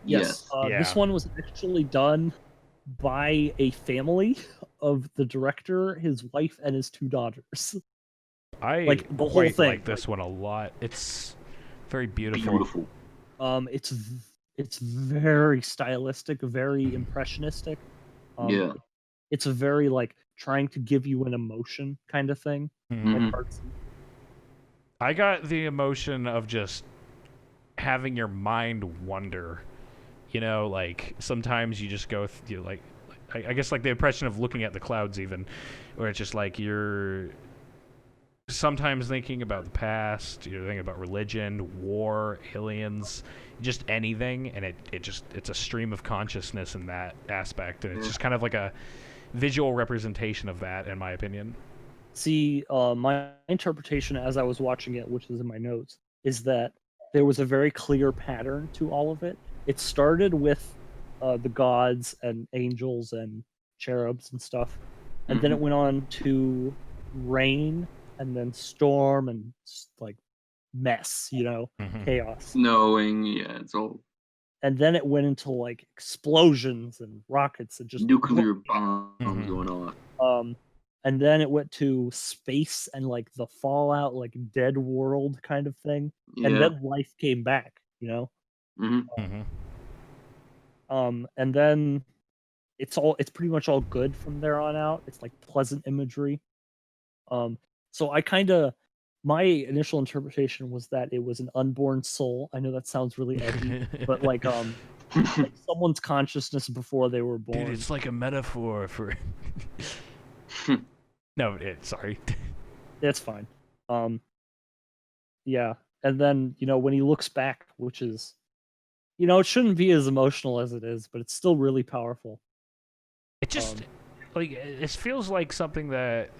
Speaker 2: Yes.
Speaker 1: Yeah.
Speaker 2: This one was actually done by a family of the director, his wife, and his 2 daughters.
Speaker 1: I
Speaker 2: Like, the whole
Speaker 1: quite
Speaker 2: thing,
Speaker 1: like this one a lot. It's very beautiful.
Speaker 3: Beautiful.
Speaker 2: It's very stylistic, very impressionistic.
Speaker 3: Yeah.
Speaker 2: It's a very like trying to give you an emotion kind of thing.
Speaker 1: Mhm.
Speaker 2: Like artsy.
Speaker 1: I got the emotion of just having your mind wander. You know, like sometimes you just go, I guess like the impression of looking at the clouds, even, where it's just like you're sometimes thinking about the past, you're thinking about religion, war, aliens, just anything, and it's a stream of consciousness in that aspect, and it's just kind of like a visual representation of that, in my opinion.
Speaker 2: See, my interpretation as I was watching it, which is in my notes, is that there was a very clear pattern to all of it. It started with the gods and angels and cherubs and stuff, and then it went on to rain and then storm and like mess, chaos.
Speaker 3: Knowing, yeah, it's all
Speaker 2: And then it went into like explosions and rockets and just
Speaker 3: nuclear bombs going off.
Speaker 2: and then it went to space and like the fallout, like dead world kind of thing. And
Speaker 3: Yeah.
Speaker 2: then life came back, and then it's pretty much all good from there on out. It's like pleasant imagery. So my initial interpretation was that it was an unborn soul. I know that sounds really edgy, but like someone's consciousness before they were born.
Speaker 1: Dude, it's like a metaphor for. No, sorry.
Speaker 2: That's fine. Yeah, and then when he looks back, which is, it shouldn't be as emotional as it is, but it's still really powerful.
Speaker 1: It just like it feels like something that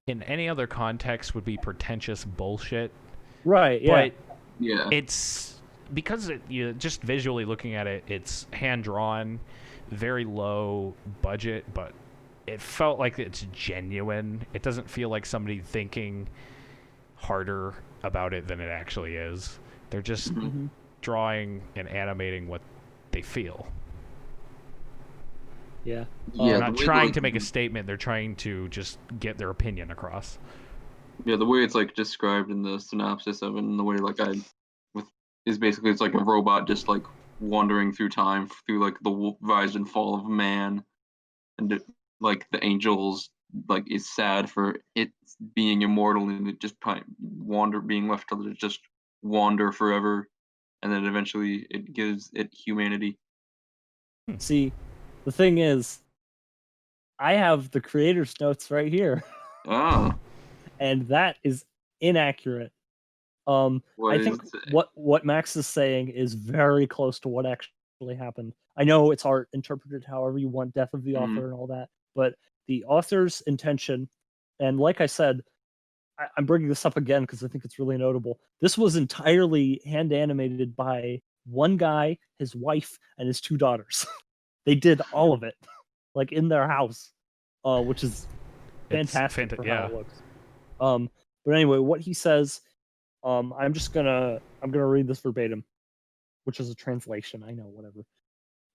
Speaker 1: in any other context would be pretentious bullshit.
Speaker 2: Right. Yeah.
Speaker 1: But
Speaker 3: Yeah.
Speaker 1: it's because you just visually looking at it, it's hand drawn, very low budget, but it felt like it's genuine. It doesn't feel like somebody thinking harder about it than it actually is. They're just drawing and animating what they feel.
Speaker 2: Yeah.
Speaker 1: They're not trying to make a statement. They're trying to just get their opinion across.
Speaker 3: Yeah, the way it's like described in the synopsis of it, and the way like is basically it's like a robot just like wandering through time through like the rise and fall of man, and like the angels like is sad for it being immortal and it just being left to just wander forever, and then eventually it gives it humanity.
Speaker 2: See, the thing is, I have the creator's notes right here.
Speaker 3: Ah.
Speaker 2: And that is inaccurate. I think what Max is saying is very close to what actually happened. I know it's art, interpreted however you want, death of the author and all that, but the author's intention, and like I said, I'm bringing this up again because I think it's really notable. This was entirely hand animated by one guy, his wife, and his 2 daughters. They did all of it, like in their house, which is fantastic for how it looks. But anyway, what he says, I'm gonna read this verbatim, which is a translation. I know, whatever.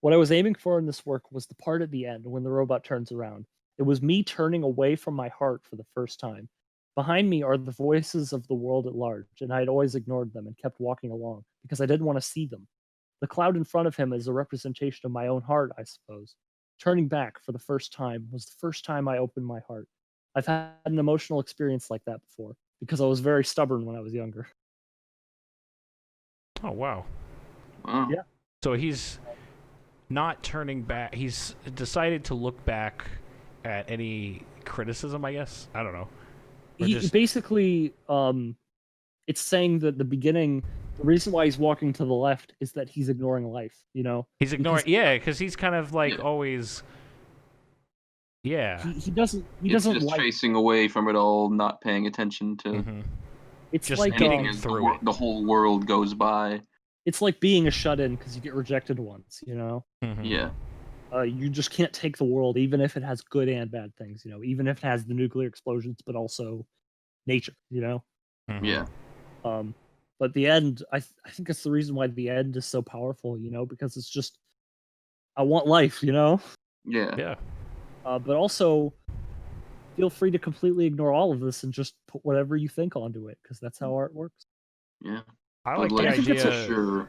Speaker 2: What I was aiming for in this work was the part at the end when the robot turns around. It was me turning away from my heart for the first time. Behind me are the voices of the world at large, and I had always ignored them and kept walking along because I didn't want to see them. The cloud in front of him is a representation of my own heart, I suppose. Turning back for the first time was the first time I opened my heart. I've had an emotional experience like that before because I was very stubborn when I was younger.
Speaker 1: Oh, wow.
Speaker 3: Wow.
Speaker 2: Yeah.
Speaker 1: So he's not turning back. He's decided to look back at any criticism, I guess. I don't know.
Speaker 2: He basically, it's saying that the beginning, the reason why he's walking to the left is that he's ignoring life,
Speaker 1: He's ignoring, because he's kind of like always,
Speaker 2: he doesn't
Speaker 3: just
Speaker 2: like
Speaker 3: facing away from it all, not paying attention to
Speaker 2: it's
Speaker 1: just
Speaker 2: like
Speaker 3: anything as the whole world goes by.
Speaker 2: It's like being a shut-in because you get rejected once,
Speaker 3: Yeah.
Speaker 2: You just can't take the world, even if it has good and bad things, even if it has the nuclear explosions, but also nature,
Speaker 3: Yeah.
Speaker 2: But the end, I think that's the reason why the end is so powerful, because it's just I want life,
Speaker 4: Yeah.
Speaker 1: Yeah.
Speaker 2: But also feel free to completely ignore all of this and just put whatever you think onto it, because that's how art works.
Speaker 4: Yeah.
Speaker 1: I
Speaker 4: But,
Speaker 1: like
Speaker 4: like,
Speaker 1: the
Speaker 2: I think it's
Speaker 1: idea
Speaker 2: a-
Speaker 4: sure.
Speaker 1: of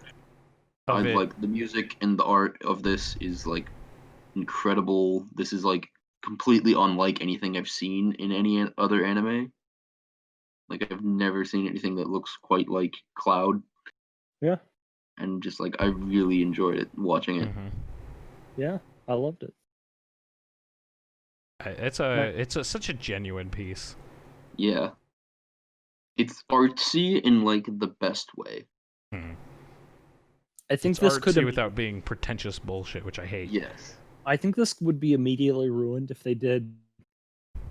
Speaker 4: I'd
Speaker 1: it.
Speaker 4: like the music and the art of this is like incredible. This is like completely unlike anything I've seen in any other anime. Like I've never seen anything that looks quite like Cloud,
Speaker 2: Yeah,
Speaker 4: and just like I really enjoyed it watching it.
Speaker 1: Mhm.
Speaker 2: yeah, I loved it.
Speaker 1: It's such a genuine piece.
Speaker 4: Yeah. It's artsy in like the best way.
Speaker 1: Mhm.
Speaker 2: I think
Speaker 1: It's
Speaker 2: this could
Speaker 1: artsy without being pretentious bullshit, which I hate.
Speaker 4: Yes.
Speaker 2: I think this would be immediately ruined if they did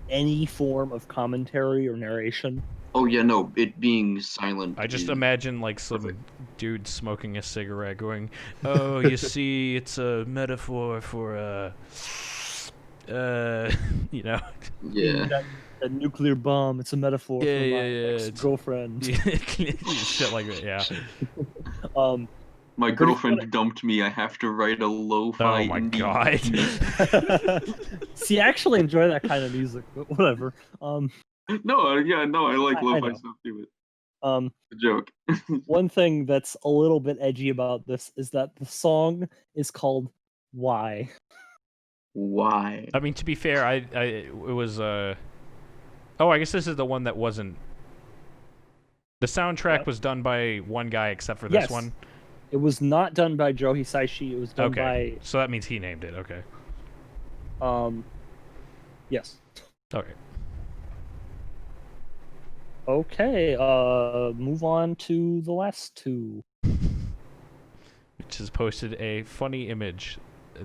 Speaker 2: any form of commentary or narration.
Speaker 4: Oh yeah, no, it being silent.
Speaker 1: I just
Speaker 4: is
Speaker 1: imagine like some
Speaker 4: perfect.
Speaker 1: dude smoking a cigarette going, "Oh, you see, it's a metaphor for you know."
Speaker 4: Yeah.
Speaker 2: That nuclear bomb, it's a metaphor
Speaker 1: Yeah,
Speaker 2: for
Speaker 1: yeah,
Speaker 2: my
Speaker 1: yeah, it's-
Speaker 2: ex-girlfriend.
Speaker 1: Shit like that, yeah.
Speaker 4: My
Speaker 2: if
Speaker 4: girlfriend dumped me. I have to write a lo-fi
Speaker 1: Oh my
Speaker 4: indie
Speaker 1: god.
Speaker 2: See, I actually enjoy that kind of music, but whatever.
Speaker 4: No, yeah, no, I like
Speaker 2: I
Speaker 4: lo-fi
Speaker 2: know.
Speaker 4: stuff too.
Speaker 2: Um,
Speaker 4: But a joke.
Speaker 2: one thing that's a little bit edgy about this is that the song is called "Why."
Speaker 4: Why?
Speaker 1: I mean, to be fair, it was oh, I guess this is the one that wasn't. The soundtrack
Speaker 2: What?
Speaker 1: was done by one guy except for this
Speaker 2: Yes.
Speaker 1: one.
Speaker 2: It was not done by Joe Hisaishi. It was done
Speaker 1: Okay, so that means he named it. Okay.
Speaker 2: by yes.
Speaker 1: Okay.
Speaker 2: Okay, move on to the last two.
Speaker 1: Which has posted a funny image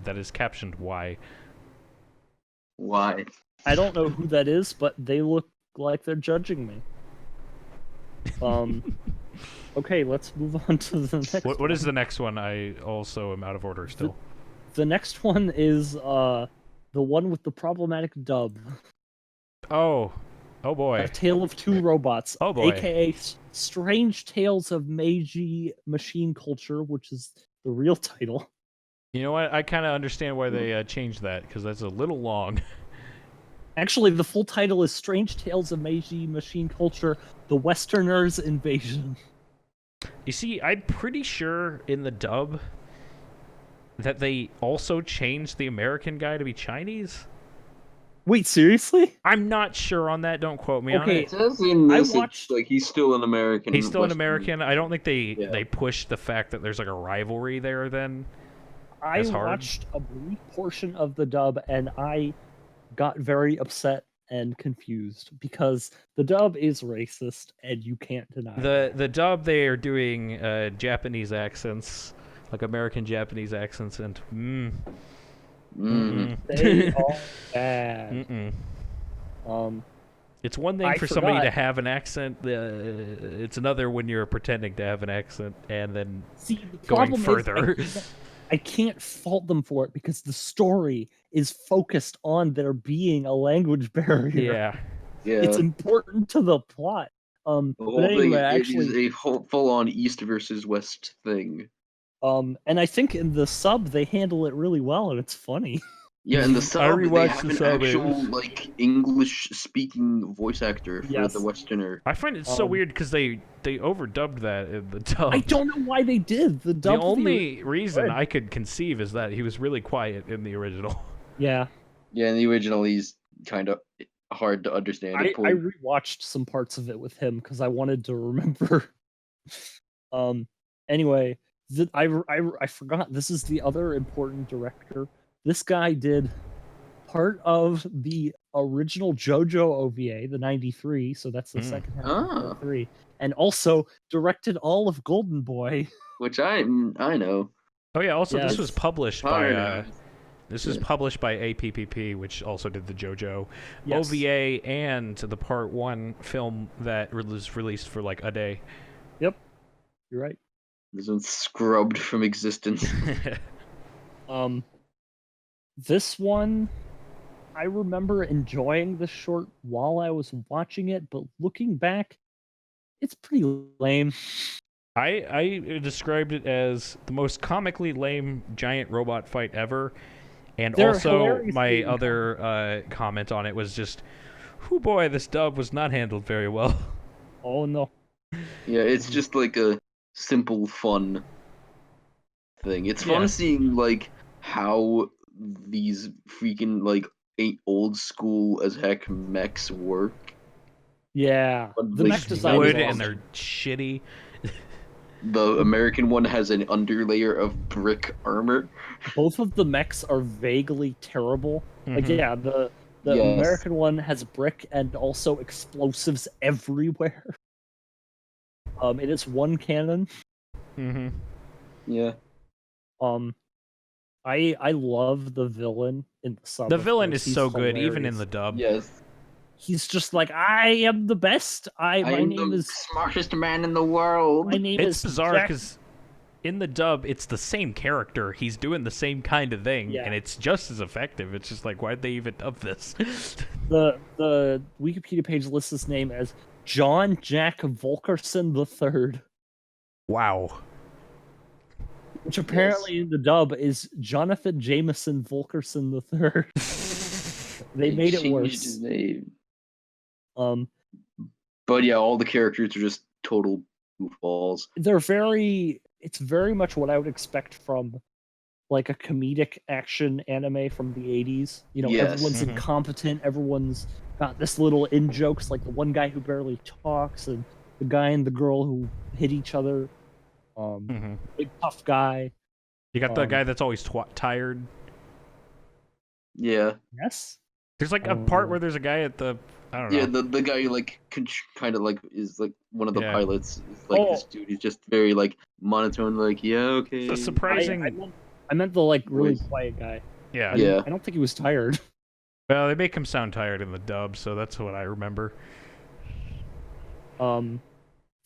Speaker 1: that is captioned "Why."
Speaker 4: Why?
Speaker 2: I don't know who that is, but they look like they're judging me. Okay, let's move on to the next
Speaker 1: What is
Speaker 2: one.
Speaker 1: the next one? I also am out of order still.
Speaker 2: The next one is the one with the problematic dub.
Speaker 1: Oh
Speaker 2: A
Speaker 1: boy.
Speaker 2: Tale of Two Robots.
Speaker 1: Oh, boy.
Speaker 2: AKA Strange Tales of Meiji Machine Culture, which is the real title.
Speaker 1: You know what? I kind of understand why they changed that, because that's a little long.
Speaker 2: Actually, the full title is Strange Tales of Meiji Machine Culture: The Westerners' Invasion.
Speaker 1: You see, I'm pretty sure in the dub that they also changed the American guy to be Chinese.
Speaker 2: Wait, seriously?
Speaker 1: I'm not sure on that. Don't quote me on
Speaker 2: Okay,
Speaker 4: It
Speaker 1: it.
Speaker 4: says in this,
Speaker 2: watched-
Speaker 4: it's like he's still an American.
Speaker 1: He's still an
Speaker 4: Western-
Speaker 1: American. I don't think they
Speaker 4: Yeah.
Speaker 1: pushed the fact that there's like a rivalry there then.
Speaker 2: I
Speaker 1: That's hard.
Speaker 2: watched a brief portion of the dub and I got very upset and confused because the dub is racist and you can't deny it.
Speaker 1: The dub, they are doing Japanese accents, like American Japanese accents, and
Speaker 2: They are bad.
Speaker 1: It's one thing
Speaker 2: I
Speaker 1: for somebody to
Speaker 2: forgot.
Speaker 1: have an accent. It's another when you're pretending to have an accent and then
Speaker 2: See, the
Speaker 1: going
Speaker 2: problem
Speaker 1: further.
Speaker 2: is I can't fault them for it because the story is focused on there being a language barrier.
Speaker 1: Yeah.
Speaker 4: Yeah.
Speaker 2: It's important to the plot.
Speaker 4: The whole
Speaker 2: But anyway,
Speaker 4: thing
Speaker 2: actually,
Speaker 4: is a full-on East versus West thing.
Speaker 2: and I think in the sub they handle it really well and it's funny.
Speaker 4: Yeah, and the sub, they
Speaker 1: rewatched
Speaker 4: have
Speaker 1: the
Speaker 4: an
Speaker 1: sub,
Speaker 4: actual like English-speaking voice actor for
Speaker 2: Yes.
Speaker 4: the Westerner.
Speaker 1: I find it so
Speaker 2: Um,
Speaker 1: weird because they overdubbed that in the dub.
Speaker 2: I don't know why they did the
Speaker 1: The
Speaker 2: dub.
Speaker 1: only reason
Speaker 2: good.
Speaker 1: I could conceive is that he was really quiet in the original.
Speaker 2: Yeah,
Speaker 3: Yeah, in the original, he's kind of hard to understand.
Speaker 2: I
Speaker 3: at points.
Speaker 2: rewatched some parts of it with him because I wanted to remember. Anyway, I forgot. This is the other important director. This guy did part of the original JoJo OVA, the '93. So that's the second half of '93, and also directed all of Golden Boy.
Speaker 4: Which I know.
Speaker 1: Oh yeah. Also, this
Speaker 2: Yes.
Speaker 1: was published
Speaker 4: Hard
Speaker 1: by
Speaker 4: out.
Speaker 1: this was published by APPP, which also did the JoJo
Speaker 2: Yes.
Speaker 1: OVA and the Part 1 film that was released for like a day.
Speaker 2: Yep, you're right.
Speaker 4: This one's scrubbed from existence.
Speaker 2: This one, I remember enjoying the short while I was watching it, but looking back, It's pretty lame.
Speaker 1: I described it as the most comically lame giant robot fight ever, and
Speaker 2: They're
Speaker 1: also
Speaker 2: hilariously
Speaker 1: my
Speaker 2: incompetent.
Speaker 1: other comment on it was just, "Whoo boy, this dub was not handled very well."
Speaker 2: Oh no.
Speaker 4: Yeah, it's just like a simple fun thing. It's fun
Speaker 1: Yeah.
Speaker 4: seeing like how these freaking like old school as heck mechs work.
Speaker 2: Yeah.
Speaker 4: But
Speaker 2: The
Speaker 4: they
Speaker 2: mech
Speaker 4: just
Speaker 2: design is
Speaker 1: Wood
Speaker 4: like-
Speaker 1: and
Speaker 2: awesome.
Speaker 1: they're shitty.
Speaker 4: The American one has an underlayer of brick armor.
Speaker 2: Both of the mechs are vaguely terrible. Like
Speaker 1: Mhm.
Speaker 2: yeah, the
Speaker 4: Yes.
Speaker 2: American one has brick and also explosives everywhere. It is one cannon.
Speaker 1: Mm-hmm.
Speaker 4: Yeah.
Speaker 2: I love the villain in the sub.
Speaker 1: The
Speaker 2: of
Speaker 1: villain
Speaker 2: course.
Speaker 1: is
Speaker 2: He's
Speaker 1: so good, even in
Speaker 2: hilarious.
Speaker 1: the dub.
Speaker 4: Yes.
Speaker 2: He's just like, I am the best. My
Speaker 4: I'm
Speaker 2: name
Speaker 4: the
Speaker 2: is
Speaker 4: smartest man in the world.
Speaker 2: my name
Speaker 1: It's
Speaker 2: is
Speaker 1: bizarre
Speaker 2: Jack.
Speaker 1: because in the dub, it's the same character. He's doing the same kind of thing,
Speaker 2: Yeah.
Speaker 1: and it's just as effective. It's just like, why'd they even dub this?
Speaker 2: The Wikipedia page lists his name as John Jack Volkerson III,
Speaker 1: Wow.
Speaker 2: which apparently in the dub is Jonathan Jameson Volkerson III. They made it
Speaker 4: changed
Speaker 2: worse.
Speaker 4: his name.
Speaker 2: Um,
Speaker 4: But yeah, all the characters are just total goofballs.
Speaker 2: it's very much what I would expect from like a comedic action anime from the 80s. You know,
Speaker 4: Yes.
Speaker 2: everyone's
Speaker 1: Mhm.
Speaker 2: incompetent, everyone's got this little in jokes, like the one guy who barely talks and the guy and the girl who hit each other.
Speaker 1: Mm-hmm.
Speaker 2: Big tough guy.
Speaker 1: You got the
Speaker 2: Um,
Speaker 1: guy that's always tired.
Speaker 4: Yeah.
Speaker 2: Yes.
Speaker 1: There's like a part where there's a guy at the, I don't know.
Speaker 4: Yeah, the guy like kind of like is like one of the
Speaker 1: Yeah.
Speaker 4: pilots. Is like this
Speaker 2: Oh.
Speaker 4: dude. He's just very like monotone. Like yeah, okay.
Speaker 1: It's a surprising.
Speaker 2: I meant the like really
Speaker 4: Voice.
Speaker 2: quiet guy.
Speaker 1: Yeah.
Speaker 4: Yeah.
Speaker 2: I don't think he was tired.
Speaker 1: Well, they make him sound tired in the dub, so that's what I remember.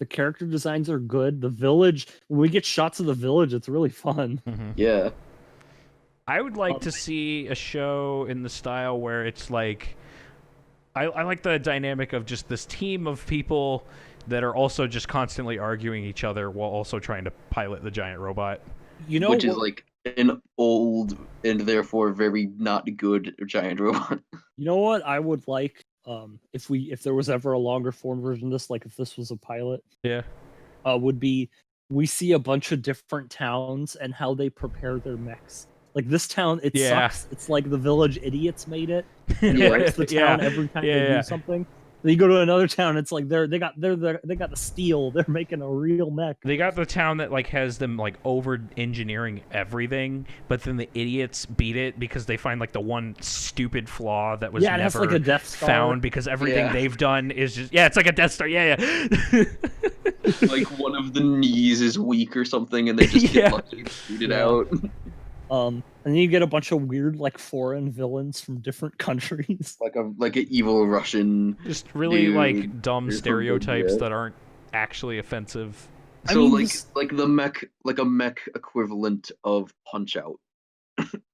Speaker 2: The character designs are good. The village, when we get shots of the village, it's really fun.
Speaker 1: Mm-hmm.
Speaker 4: Yeah.
Speaker 1: I would like to see a show in the style where it's like, I like the dynamic of just this team of people that are also just constantly arguing each other while also trying to pilot the giant robot.
Speaker 2: You know,
Speaker 4: Which is like an old and therefore very not good giant robot.
Speaker 2: you know what I would like, if there was ever a longer form version of this, like if this was a pilot,
Speaker 1: Yeah.
Speaker 2: would be we see a bunch of different towns and how they prepare their mechs. Like this town, it
Speaker 1: Yeah.
Speaker 2: sucks. It's like the village idiots made it. And
Speaker 4: Yeah.
Speaker 2: it wrecks the town every time they do something. Then you go to another town, it's like they got the steel. They're making a real mech.
Speaker 1: They got the town that like has them like over engineering everything, but then the idiots beat it because they find like the one stupid flaw that was
Speaker 2: Yeah, it has
Speaker 1: never
Speaker 2: like a Death Star.
Speaker 1: found because everything
Speaker 4: Yeah.
Speaker 1: they've done is just it's like a Death Star. Yeah.
Speaker 4: Like one of the knees is weak or something, and they just
Speaker 1: Yeah.
Speaker 4: get lucky and shoot it
Speaker 2: Yeah.
Speaker 4: out.
Speaker 2: And then you get a bunch of weird like foreign villains from different countries.
Speaker 4: Like an evil Russian.
Speaker 1: Just really
Speaker 4: Dude,
Speaker 1: like dumb
Speaker 4: there's some
Speaker 1: stereotypes
Speaker 4: good, yeah.
Speaker 1: that aren't actually offensive.
Speaker 2: I
Speaker 4: So
Speaker 2: mean,
Speaker 4: like
Speaker 2: this-
Speaker 4: like the mech, like a mech equivalent of Punch Out.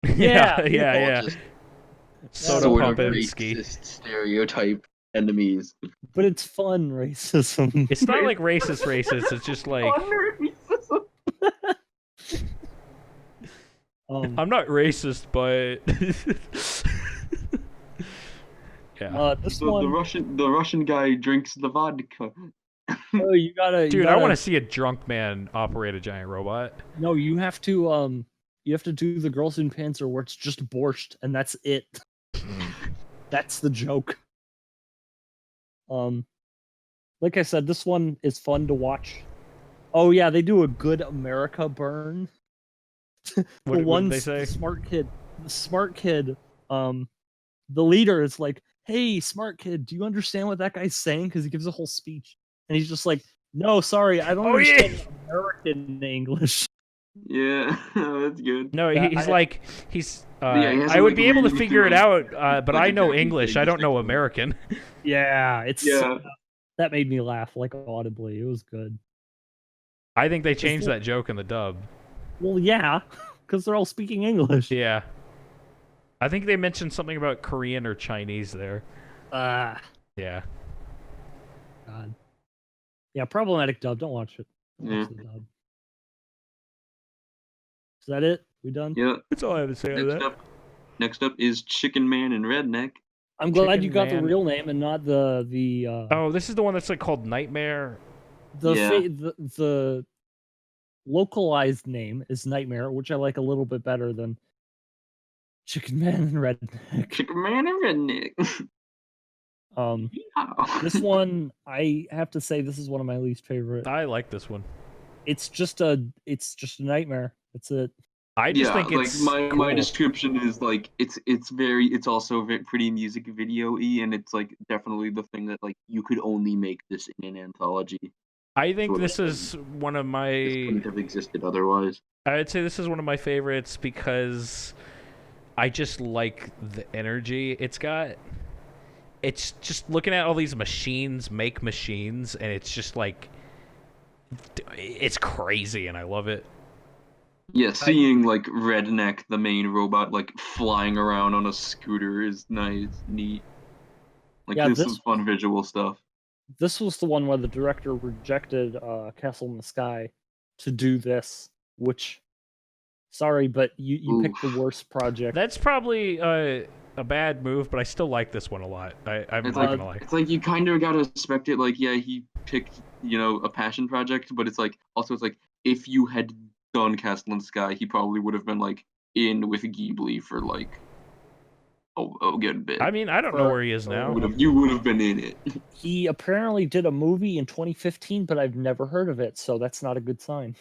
Speaker 1: Yeah.
Speaker 4: All just
Speaker 1: Soda
Speaker 4: sort
Speaker 1: Pump
Speaker 4: of
Speaker 1: and Ski.
Speaker 4: racist stereotype enemies.
Speaker 2: But it's fun racism.
Speaker 1: It's not like racist. It's just like I'm not racist, but yeah.
Speaker 2: This
Speaker 4: So
Speaker 2: one,
Speaker 4: the Russian guy drinks the vodka.
Speaker 2: oh, you gotta,
Speaker 1: Dude, I want to see a drunk man operate a giant robot.
Speaker 2: No, you have to do the Girls in Panzer where it's just borscht and that's it. That's the joke. Like I said, this one is fun to watch. Oh yeah, they do a good America burn.
Speaker 1: What did they say?
Speaker 2: The smart kid, the leader is like, hey, smart kid, do you understand what that guy's saying? Because he gives a whole speech. And he's just like, no, sorry, I don't
Speaker 1: Oh, yeah.
Speaker 2: understand American English.
Speaker 4: Yeah, that's good.
Speaker 1: No,
Speaker 2: Yeah,
Speaker 1: he's
Speaker 2: I-
Speaker 1: like he's.
Speaker 4: Yeah, he has
Speaker 1: I
Speaker 4: to,
Speaker 1: would
Speaker 4: like,
Speaker 1: be able to
Speaker 4: really
Speaker 1: figure it
Speaker 4: do,
Speaker 1: out, but
Speaker 4: like,
Speaker 1: I know
Speaker 4: exactly
Speaker 1: English. I
Speaker 4: just
Speaker 1: don't know
Speaker 4: like-
Speaker 1: American.
Speaker 2: Yeah, it's
Speaker 4: Yeah.
Speaker 2: that made me laugh like audibly. It was good.
Speaker 1: I think they changed
Speaker 2: it-
Speaker 1: that joke in the dub.
Speaker 2: Well, yeah, because they're all speaking English.
Speaker 1: Yeah. I think they mentioned something about Korean or Chinese there.
Speaker 2: Ah,
Speaker 1: Yeah.
Speaker 2: God. Yeah, problematic dub. Don't watch it. Don't
Speaker 4: Yeah.
Speaker 2: watch the dub. Is that it? We done?
Speaker 4: Yeah.
Speaker 1: That's all I have to say on that.
Speaker 4: Next up is Chicken Man and Redneck.
Speaker 2: I'm glad
Speaker 1: Chicken
Speaker 2: you got
Speaker 1: Man.
Speaker 2: the real name and not the
Speaker 1: Oh, this is the one that's like called Nightmare.
Speaker 2: the localized name is Nightmare, which I like a little bit better than Chicken Man and Redneck.
Speaker 4: Chicken Man and Redneck.
Speaker 2: This one, I have to say, this is one of my least favorite.
Speaker 1: I like this one.
Speaker 2: It's just a nightmare. That's it.
Speaker 1: I just think it's
Speaker 4: like my
Speaker 1: cool.
Speaker 4: description is like it's also pretty music video-y, and it's like definitely the thing that like you could only make this in an anthology.
Speaker 1: I think this is one of my.
Speaker 4: This couldn't have existed otherwise.
Speaker 1: I'd say this is one of my favorites because I just like the energy it's got. It's just looking at all these machines make machines, and it's just like it's crazy, and I love it.
Speaker 4: Yeah, seeing like Redneck, the main robot, like flying around on a scooter is neat. Like
Speaker 2: Yeah,
Speaker 4: this
Speaker 2: this-
Speaker 4: is fun visual stuff.
Speaker 2: This was the one where the director rejected Castle in the Sky to do this, which, sorry, but you picked the worst project.
Speaker 1: That's probably a bad move, but I still like this one a lot. I'm
Speaker 4: It's
Speaker 1: not
Speaker 4: like,
Speaker 1: gonna lie.
Speaker 4: it's like you kind of gotta expect it. Like, yeah, he picked a passion project, but it's like also it's like if you had done Castle in the Sky, he probably would have been like in with Ghibli for like a good bit.
Speaker 1: I mean, I don't know where he is now.
Speaker 4: You would have been in it.
Speaker 2: He apparently did a movie in 2015, but I've never heard of it, so that's not a good sign.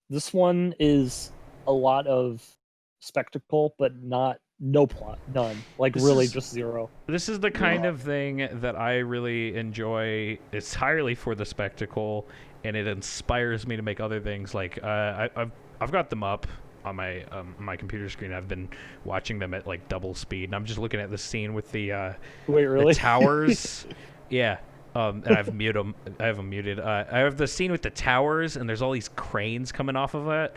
Speaker 2: This one is a lot of spectacle, but no plot, none. Like really just zero.
Speaker 1: This is the kind of thing that I really enjoy entirely for the spectacle, and it inspires me to make other things. Like I've got them up on my computer screen. I've been watching them at like double speed, and I'm just looking at the scene with the
Speaker 2: Wait, really?
Speaker 1: the towers. Yeah. And I have them muted. I have the scene with the towers, and there's all these cranes coming off of it.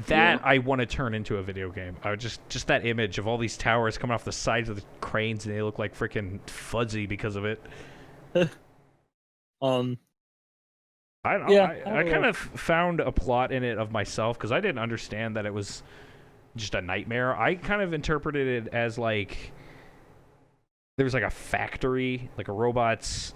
Speaker 1: That I want to turn into a video game. I would just that image of all these towers coming off the sides of the cranes, and they look like freaking fuzzy because of it. I kind of found a plot in it of myself because I didn't understand that it was just a nightmare. I kind of interpreted it as like there was like a factory, like a robots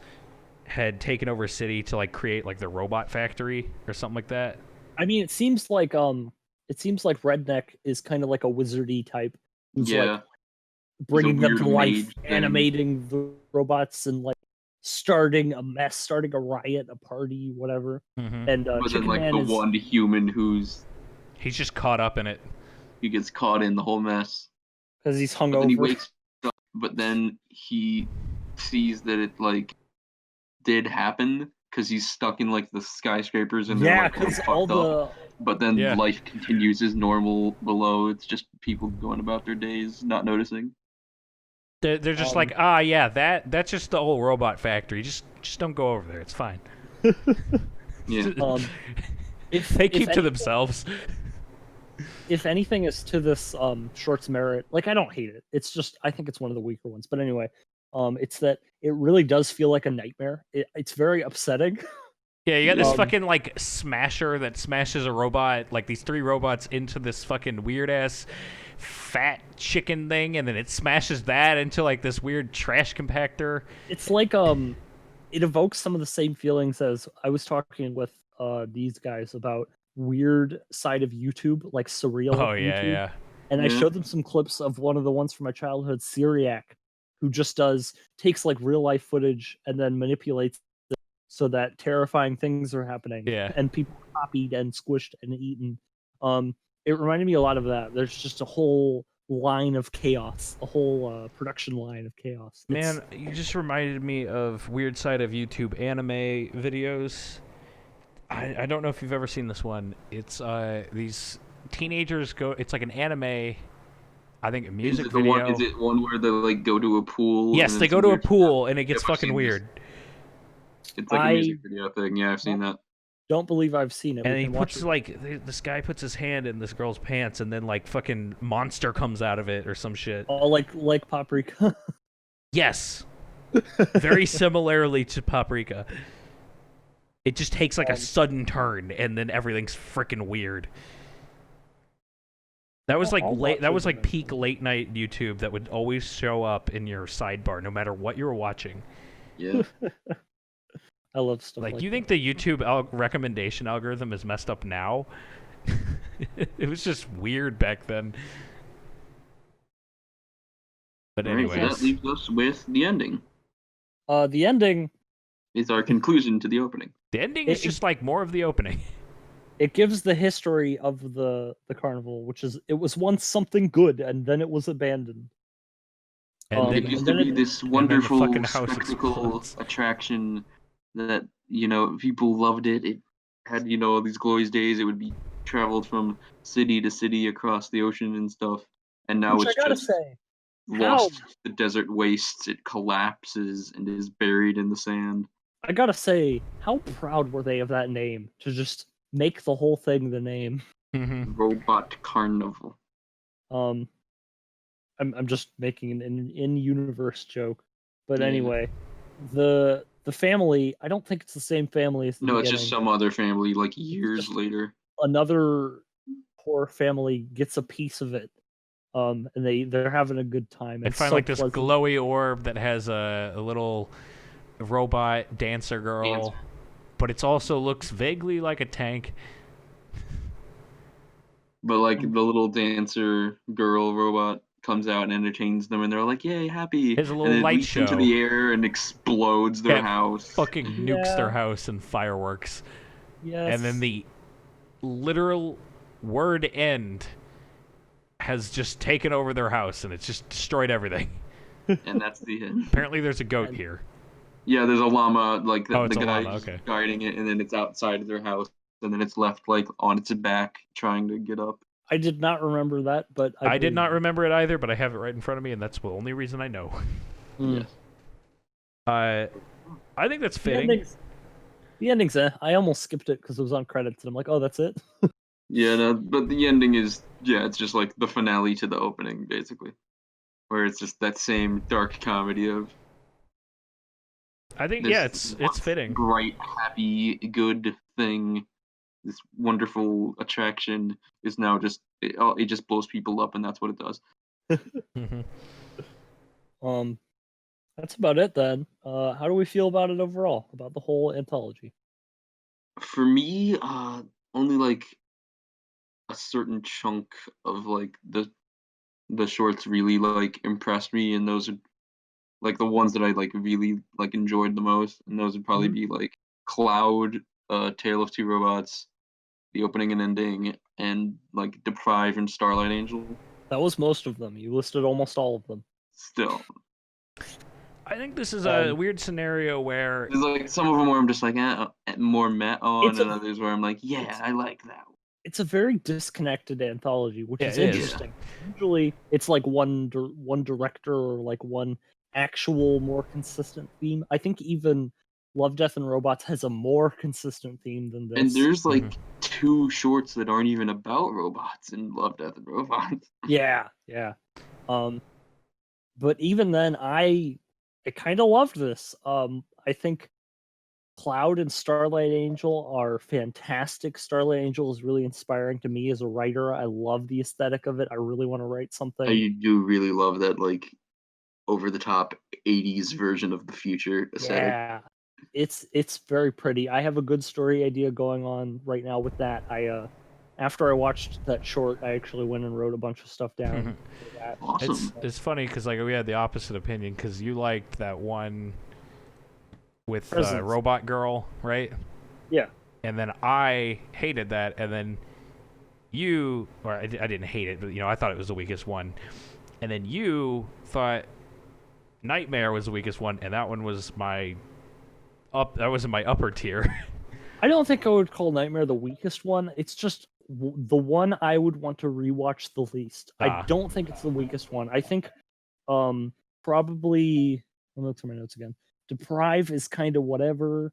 Speaker 1: had taken over a city to like create like the robot factory or something like that.
Speaker 2: I mean, it seems like Redneck is kind of like a wizardy type who's like bringing them to life, animating the robots, and like starting a mess, starting a riot, a party, whatever.
Speaker 1: Mm-hmm.
Speaker 2: And
Speaker 4: but
Speaker 2: Chicken
Speaker 4: then like
Speaker 2: Man
Speaker 4: the
Speaker 2: is
Speaker 4: one human
Speaker 1: he's just caught up in it.
Speaker 4: He gets caught in the whole mess
Speaker 2: because he's
Speaker 4: but then he
Speaker 2: hungover.
Speaker 4: wakes up, but then he sees that it like did happen because he's stuck in like the skyscrapers and
Speaker 2: Yeah,
Speaker 4: because
Speaker 2: because all the
Speaker 4: but then life continues as normal below. It's just people going about their days, not noticing.
Speaker 1: They're just like, yeah, that's just the whole robot factory. Just don't go over there. It's fine.
Speaker 4: Yeah.
Speaker 1: They keep to themselves.
Speaker 2: If anything is to this short's merit, like I don't hate it. It's just I think it's one of the weaker ones. But anyway, it's that it really does feel like a nightmare. It's very upsetting.
Speaker 1: Yeah, you got this fucking like smasher that smashes a robot, like these 3 robots into this fucking weird ass fat chicken thing, and then it smashes that into like this weird trash compactor.
Speaker 2: It's like it evokes some of the same feelings as I was talking with these guys about weird side of YouTube, like surreal.
Speaker 1: Oh yeah,
Speaker 2: YouTube.
Speaker 1: yeah.
Speaker 2: And I showed them some clips of one of the ones from my childhood, Syriac, who just takes like real life footage and then manipulates it so that terrifying things are happening.
Speaker 1: Yeah.
Speaker 2: And people are copied and squished and eaten. It reminded me a lot of that. There's just a whole line of chaos, a whole production line of chaos.
Speaker 1: Man, you just reminded me of weird side of YouTube anime videos. I don't know if you've ever seen this one. It's these teenagers go. It's like an anime. I think a music video.
Speaker 4: Is it one where they like go to a pool?
Speaker 1: Yes, they go to a pool and it gets fucking weird.
Speaker 4: It's like a music video thing. Yeah, I've seen that.
Speaker 2: Don't believe I've seen it.
Speaker 1: And he puts like this guy puts his hand in this girl's pants, and then like fucking monster comes out of it or some shit.
Speaker 2: Oh, like Paprika.
Speaker 1: Yes. Very similarly to Paprika. It just takes like a sudden turn, and then everything's freaking weird. That was like
Speaker 2: I'll
Speaker 1: late.
Speaker 2: watch
Speaker 1: That
Speaker 2: it
Speaker 1: was like
Speaker 2: eventually.
Speaker 1: peak late night YouTube. That would always show up in your sidebar, no matter what you were watching.
Speaker 4: Yeah.
Speaker 2: I love stuff
Speaker 1: Like,
Speaker 2: like
Speaker 1: you
Speaker 2: that.
Speaker 1: think the YouTube recommendation algorithm is messed up now? It was just weird back then. But
Speaker 4: All right, so that
Speaker 1: anyways,
Speaker 4: leaves us with the ending.
Speaker 2: The ending,
Speaker 4: It's our conclusion to the opening.
Speaker 1: the ending is just like more of the opening.
Speaker 2: it gives the history of the carnival, which is it was once something good and then it was abandoned.
Speaker 1: And
Speaker 4: It
Speaker 1: then,
Speaker 4: used to be this
Speaker 1: the
Speaker 4: wonderful
Speaker 1: fucking house
Speaker 4: spectacle
Speaker 1: explodes.
Speaker 4: attraction that, people loved it. It had, these glorious days. It would be traveled from city to city across the ocean and stuff. And now
Speaker 2: Which I
Speaker 4: it's
Speaker 2: gotta
Speaker 4: just
Speaker 2: say,
Speaker 4: lost to the desert wastes. It collapses and is buried in the sand.
Speaker 2: how proud were they of that name to just make the whole thing the name?
Speaker 1: Mhm.
Speaker 4: Robot Carnival.
Speaker 2: I'm just making an in-universe joke, but
Speaker 4: Yeah.
Speaker 2: anyway, the family. I don't think it's the same family as the
Speaker 4: No, it's
Speaker 2: beginning.
Speaker 4: just some other family, like years
Speaker 2: just-
Speaker 4: later.
Speaker 2: Another poor family gets a piece of it, and they're having a good time.
Speaker 1: They
Speaker 2: It's
Speaker 1: find
Speaker 2: so
Speaker 1: like this
Speaker 2: pleasant.
Speaker 1: glowy orb that has a little robot dancer girl,
Speaker 4: Dancer.
Speaker 1: but it also looks vaguely like a tank.
Speaker 4: But like the little dancer girl robot comes out and entertains them, and they're like, "Yay, happy!"
Speaker 1: There's a
Speaker 4: And
Speaker 1: little
Speaker 4: then it
Speaker 1: light
Speaker 4: leaps into
Speaker 1: show.
Speaker 4: the air and explodes their
Speaker 1: Yeah,
Speaker 4: house.
Speaker 1: Fucking nukes their
Speaker 2: Yeah.
Speaker 1: house and fireworks.
Speaker 2: Yes.
Speaker 1: And then the literal word end has just taken over their house, and it's just destroyed everything.
Speaker 4: And that's the end.
Speaker 1: Apparently there's a goat
Speaker 2: And-
Speaker 1: here.
Speaker 4: Yeah, there's a llama, like the
Speaker 1: Oh, it's a
Speaker 4: guy
Speaker 1: llama, okay.
Speaker 4: guiding it, and then it's outside of their house, and then it's left like on its back trying to get up.
Speaker 2: I did not remember that, but
Speaker 1: I did
Speaker 2: believe
Speaker 1: not
Speaker 2: you.
Speaker 1: remember it either, but I have it right in front of me, and that's the only reason I know.
Speaker 2: Mm.
Speaker 4: Yes.
Speaker 1: I think that's
Speaker 2: The
Speaker 1: fitting.
Speaker 2: ending's I almost skipped it because it was on credits, and I'm like, oh, that's it.
Speaker 4: Yeah, no, but the ending is it's just like the finale to the opening, basically, where it's just that same dark comedy of
Speaker 1: I think,
Speaker 4: this
Speaker 1: yeah, it's
Speaker 4: once
Speaker 1: fitting.
Speaker 4: bright, happy, good thing. This wonderful attraction is now just it just blows people up, and that's what it does.
Speaker 1: Mhm.
Speaker 2: That's about it then. How do we feel about it overall? About the whole anthology?
Speaker 4: For me, only like a certain chunk of like the shorts really like impressed me, and those are like the ones that I like really like enjoyed the most, and those would probably
Speaker 2: Mhm.
Speaker 4: be like Cloud, Tale of Two Robots, the opening and ending, and like Deprive and Starlight Angel.
Speaker 2: That was most of them. You listed almost all of them.
Speaker 4: Still,
Speaker 1: I think this is a
Speaker 2: Um,
Speaker 1: weird scenario where
Speaker 4: there's like some of them where I'm just like more met on,
Speaker 2: It's
Speaker 4: and
Speaker 2: a-
Speaker 4: others where I'm like, yeah,
Speaker 2: it's-
Speaker 4: I like that.
Speaker 2: It's a very disconnected anthology, which
Speaker 1: Yeah,
Speaker 2: is
Speaker 1: it is.
Speaker 2: interesting. Usually, it's like one director or like one actual more consistent theme. I think even Love, Death, and Robots has a more consistent theme than this.
Speaker 4: And there's like
Speaker 1: Mhm.
Speaker 4: two shorts that aren't even about robots in Love, Death, and Robots.
Speaker 2: Yeah. But even then, I kind of loved this. I think Cloud and Starlight Angel are fantastic. Starlight Angel is really inspiring to me as a writer. I love the aesthetic of it. I really want to write something.
Speaker 4: I do really love that like over the top 80s version of the future aesthetic.
Speaker 2: Yeah, it's very pretty. I have a good story idea going on right now with that. After I watched that short, I actually went and wrote a bunch of stuff down for that.
Speaker 4: Awesome.
Speaker 1: It's funny because like we had the opposite opinion because you liked that one with
Speaker 2: Presence.
Speaker 1: Robot Girl, right?
Speaker 2: Yeah.
Speaker 1: And then I hated that, and then you, or I didn't hate it, but I thought it was the weakest one, and then you thought Nightmare was the weakest one, and that one was that was in my upper tier.
Speaker 2: I don't think I would call Nightmare the weakest one. It's just the one I would want to rewatch the least.
Speaker 1: Ah.
Speaker 2: I don't think it's the weakest one. I think probably let me look through my notes again. Deprive is kind of whatever.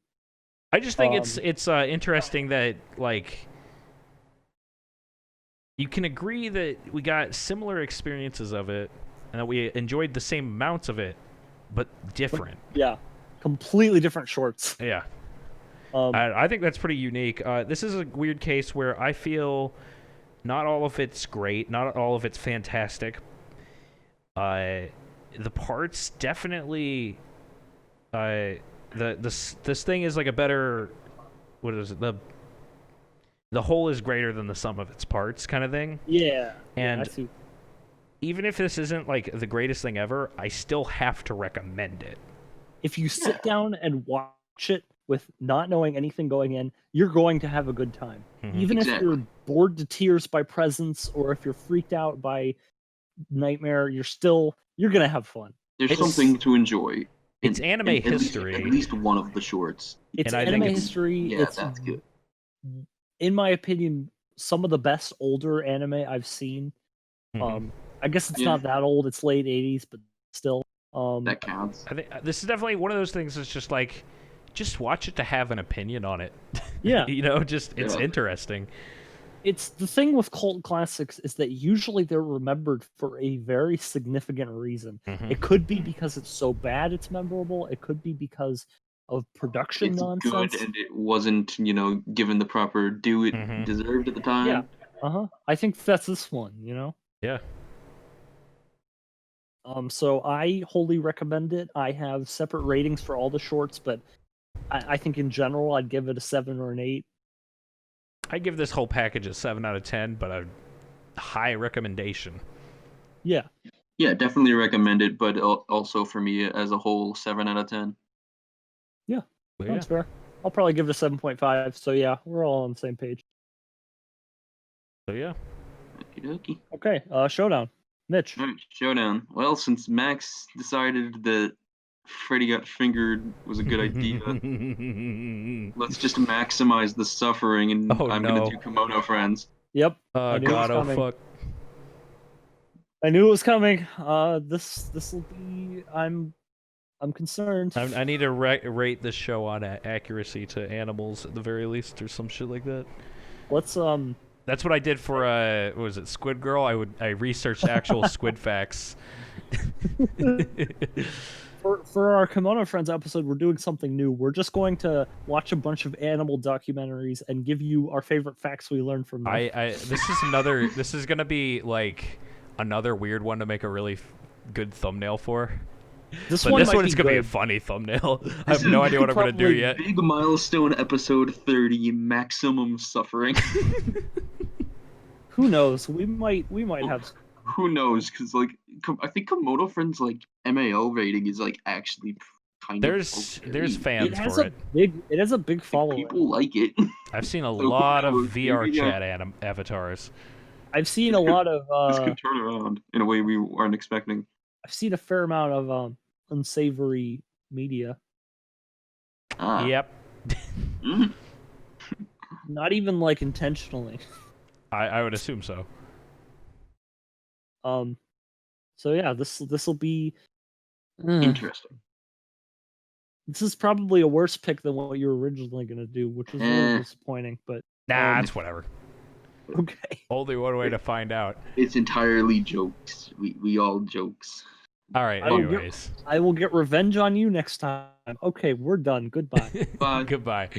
Speaker 1: I just think it's interesting that like you can agree that we got similar experiences of it and that we enjoyed the same amounts of it, but different.
Speaker 2: Yeah, completely different shorts.
Speaker 1: Yeah.
Speaker 2: Um,
Speaker 1: I think that's pretty unique. This is a weird case where I feel not all of it's great, not all of it's fantastic. The parts definitely. This thing is like a better. What is it? The whole is greater than the sum of its parts, kind of thing.
Speaker 2: yeah,
Speaker 1: And
Speaker 2: I see.
Speaker 1: even if this isn't like the greatest thing ever, I still have to recommend it.
Speaker 2: If you sit down and watch it with not knowing anything going in, you're going to have a good time.
Speaker 1: Mhm.
Speaker 2: Even if
Speaker 4: Exactly.
Speaker 2: you're bored to tears by Presence, or if you're freaked out by Nightmare, you're gonna have fun.
Speaker 4: There's
Speaker 1: It's-
Speaker 4: something to enjoy.
Speaker 1: It's anime
Speaker 4: at least-
Speaker 1: history.
Speaker 4: At least one of the shorts.
Speaker 2: It's
Speaker 1: And I
Speaker 2: anime
Speaker 1: think it's-
Speaker 2: history.
Speaker 4: Yeah,
Speaker 2: It's,
Speaker 4: that's good.
Speaker 2: in my opinion, some of the best older anime I've seen.
Speaker 1: Mhm.
Speaker 2: I guess it's
Speaker 4: Yeah.
Speaker 2: not that old. It's late '80s, but still.
Speaker 4: That counts.
Speaker 1: I think this is definitely one of those things that's just like, just watch it to have an opinion on it.
Speaker 2: Yeah.
Speaker 1: You know, just it's
Speaker 4: Yeah.
Speaker 1: interesting.
Speaker 2: It's the thing with cult classics is that usually they're remembered for a very significant reason.
Speaker 1: Mhm.
Speaker 2: It could be because it's so bad it's memorable. It could be because of production
Speaker 4: It's
Speaker 2: nonsense.
Speaker 4: good, and it wasn't, given the proper due it
Speaker 1: Mhm.
Speaker 4: deserved at the time.
Speaker 2: Yeah. I think that's this one.
Speaker 1: Yeah.
Speaker 2: So I wholly recommend it. I have separate ratings for all the shorts, but I think in general I'd give it a 7 or an 8.
Speaker 1: I give this whole package a 7 out of 10, but a high recommendation.
Speaker 2: Yeah.
Speaker 4: Yeah, definitely recommend it, but also for me as a whole, 7 out of 10.
Speaker 1: But yeah.
Speaker 2: That's fair. I'll probably give it a 7.5. So yeah, we're all on the same page.
Speaker 1: So yeah.
Speaker 4: Okey-dokey.
Speaker 2: Okay, Showdown. Mitch.
Speaker 4: All right, showdown. Well, since Max decided that Freddy Got Fingered was a good idea, let's just maximize the suffering, and
Speaker 1: Oh,
Speaker 4: I'm
Speaker 1: no.
Speaker 4: gonna do Kimono Friends.
Speaker 2: Yep.
Speaker 1: Oh
Speaker 2: I knew it was
Speaker 1: god, oh
Speaker 2: coming.
Speaker 1: fuck.
Speaker 2: I knew it was coming. This will be. I'm concerned.
Speaker 1: I need to rate this show on accuracy to animals at the very least, or some shit like that.
Speaker 2: Let's
Speaker 1: That's what I did for what was it, Squid Girl? I researched actual squid facts.
Speaker 2: for our Kimono Friends episode, we're doing something new. We're just going to watch a bunch of animal documentaries and give you our favorite facts we learned from them.
Speaker 1: This is gonna be like another weird one to make a really good thumbnail for.
Speaker 2: This
Speaker 1: But
Speaker 2: one
Speaker 1: this
Speaker 2: might
Speaker 1: one
Speaker 2: be
Speaker 1: is gonna be a
Speaker 2: good.
Speaker 1: funny thumbnail. I have no idea what I'm gonna do
Speaker 2: Probably
Speaker 1: yet.
Speaker 4: Big milestone episode 30, maximum suffering.
Speaker 2: Who knows? We might have.
Speaker 4: Who knows? Because I think Komodo Friends MAO rating is actually kind
Speaker 1: There's
Speaker 4: of okay.
Speaker 1: fans
Speaker 2: It has
Speaker 1: for
Speaker 2: a
Speaker 1: it.
Speaker 2: it has a big following.
Speaker 4: People like it.
Speaker 1: I've seen a
Speaker 4: who
Speaker 1: lot of
Speaker 4: knows?
Speaker 1: VR
Speaker 4: Maybe,
Speaker 1: chat avatars.
Speaker 2: I've seen a lot of
Speaker 4: This could turn around in a way we weren't expecting.
Speaker 2: I've seen a fair amount of unsavory media.
Speaker 4: Ah.
Speaker 1: Yep.
Speaker 4: Mm.
Speaker 2: Not even intentionally.
Speaker 1: I would assume so.
Speaker 2: So yeah, this will be.
Speaker 4: Interesting.
Speaker 2: This is probably a worse pick than what you were originally gonna do, which was really disappointing. But
Speaker 1: Nah, it's whatever.
Speaker 2: okay.
Speaker 1: Only one way to find out.
Speaker 4: It's entirely jokes. We all jokes.
Speaker 1: All right.
Speaker 2: I will get-
Speaker 1: Anyways,
Speaker 2: I will get revenge on you next time. Okay, we're done. Goodbye.
Speaker 4: Bye.
Speaker 1: goodbye.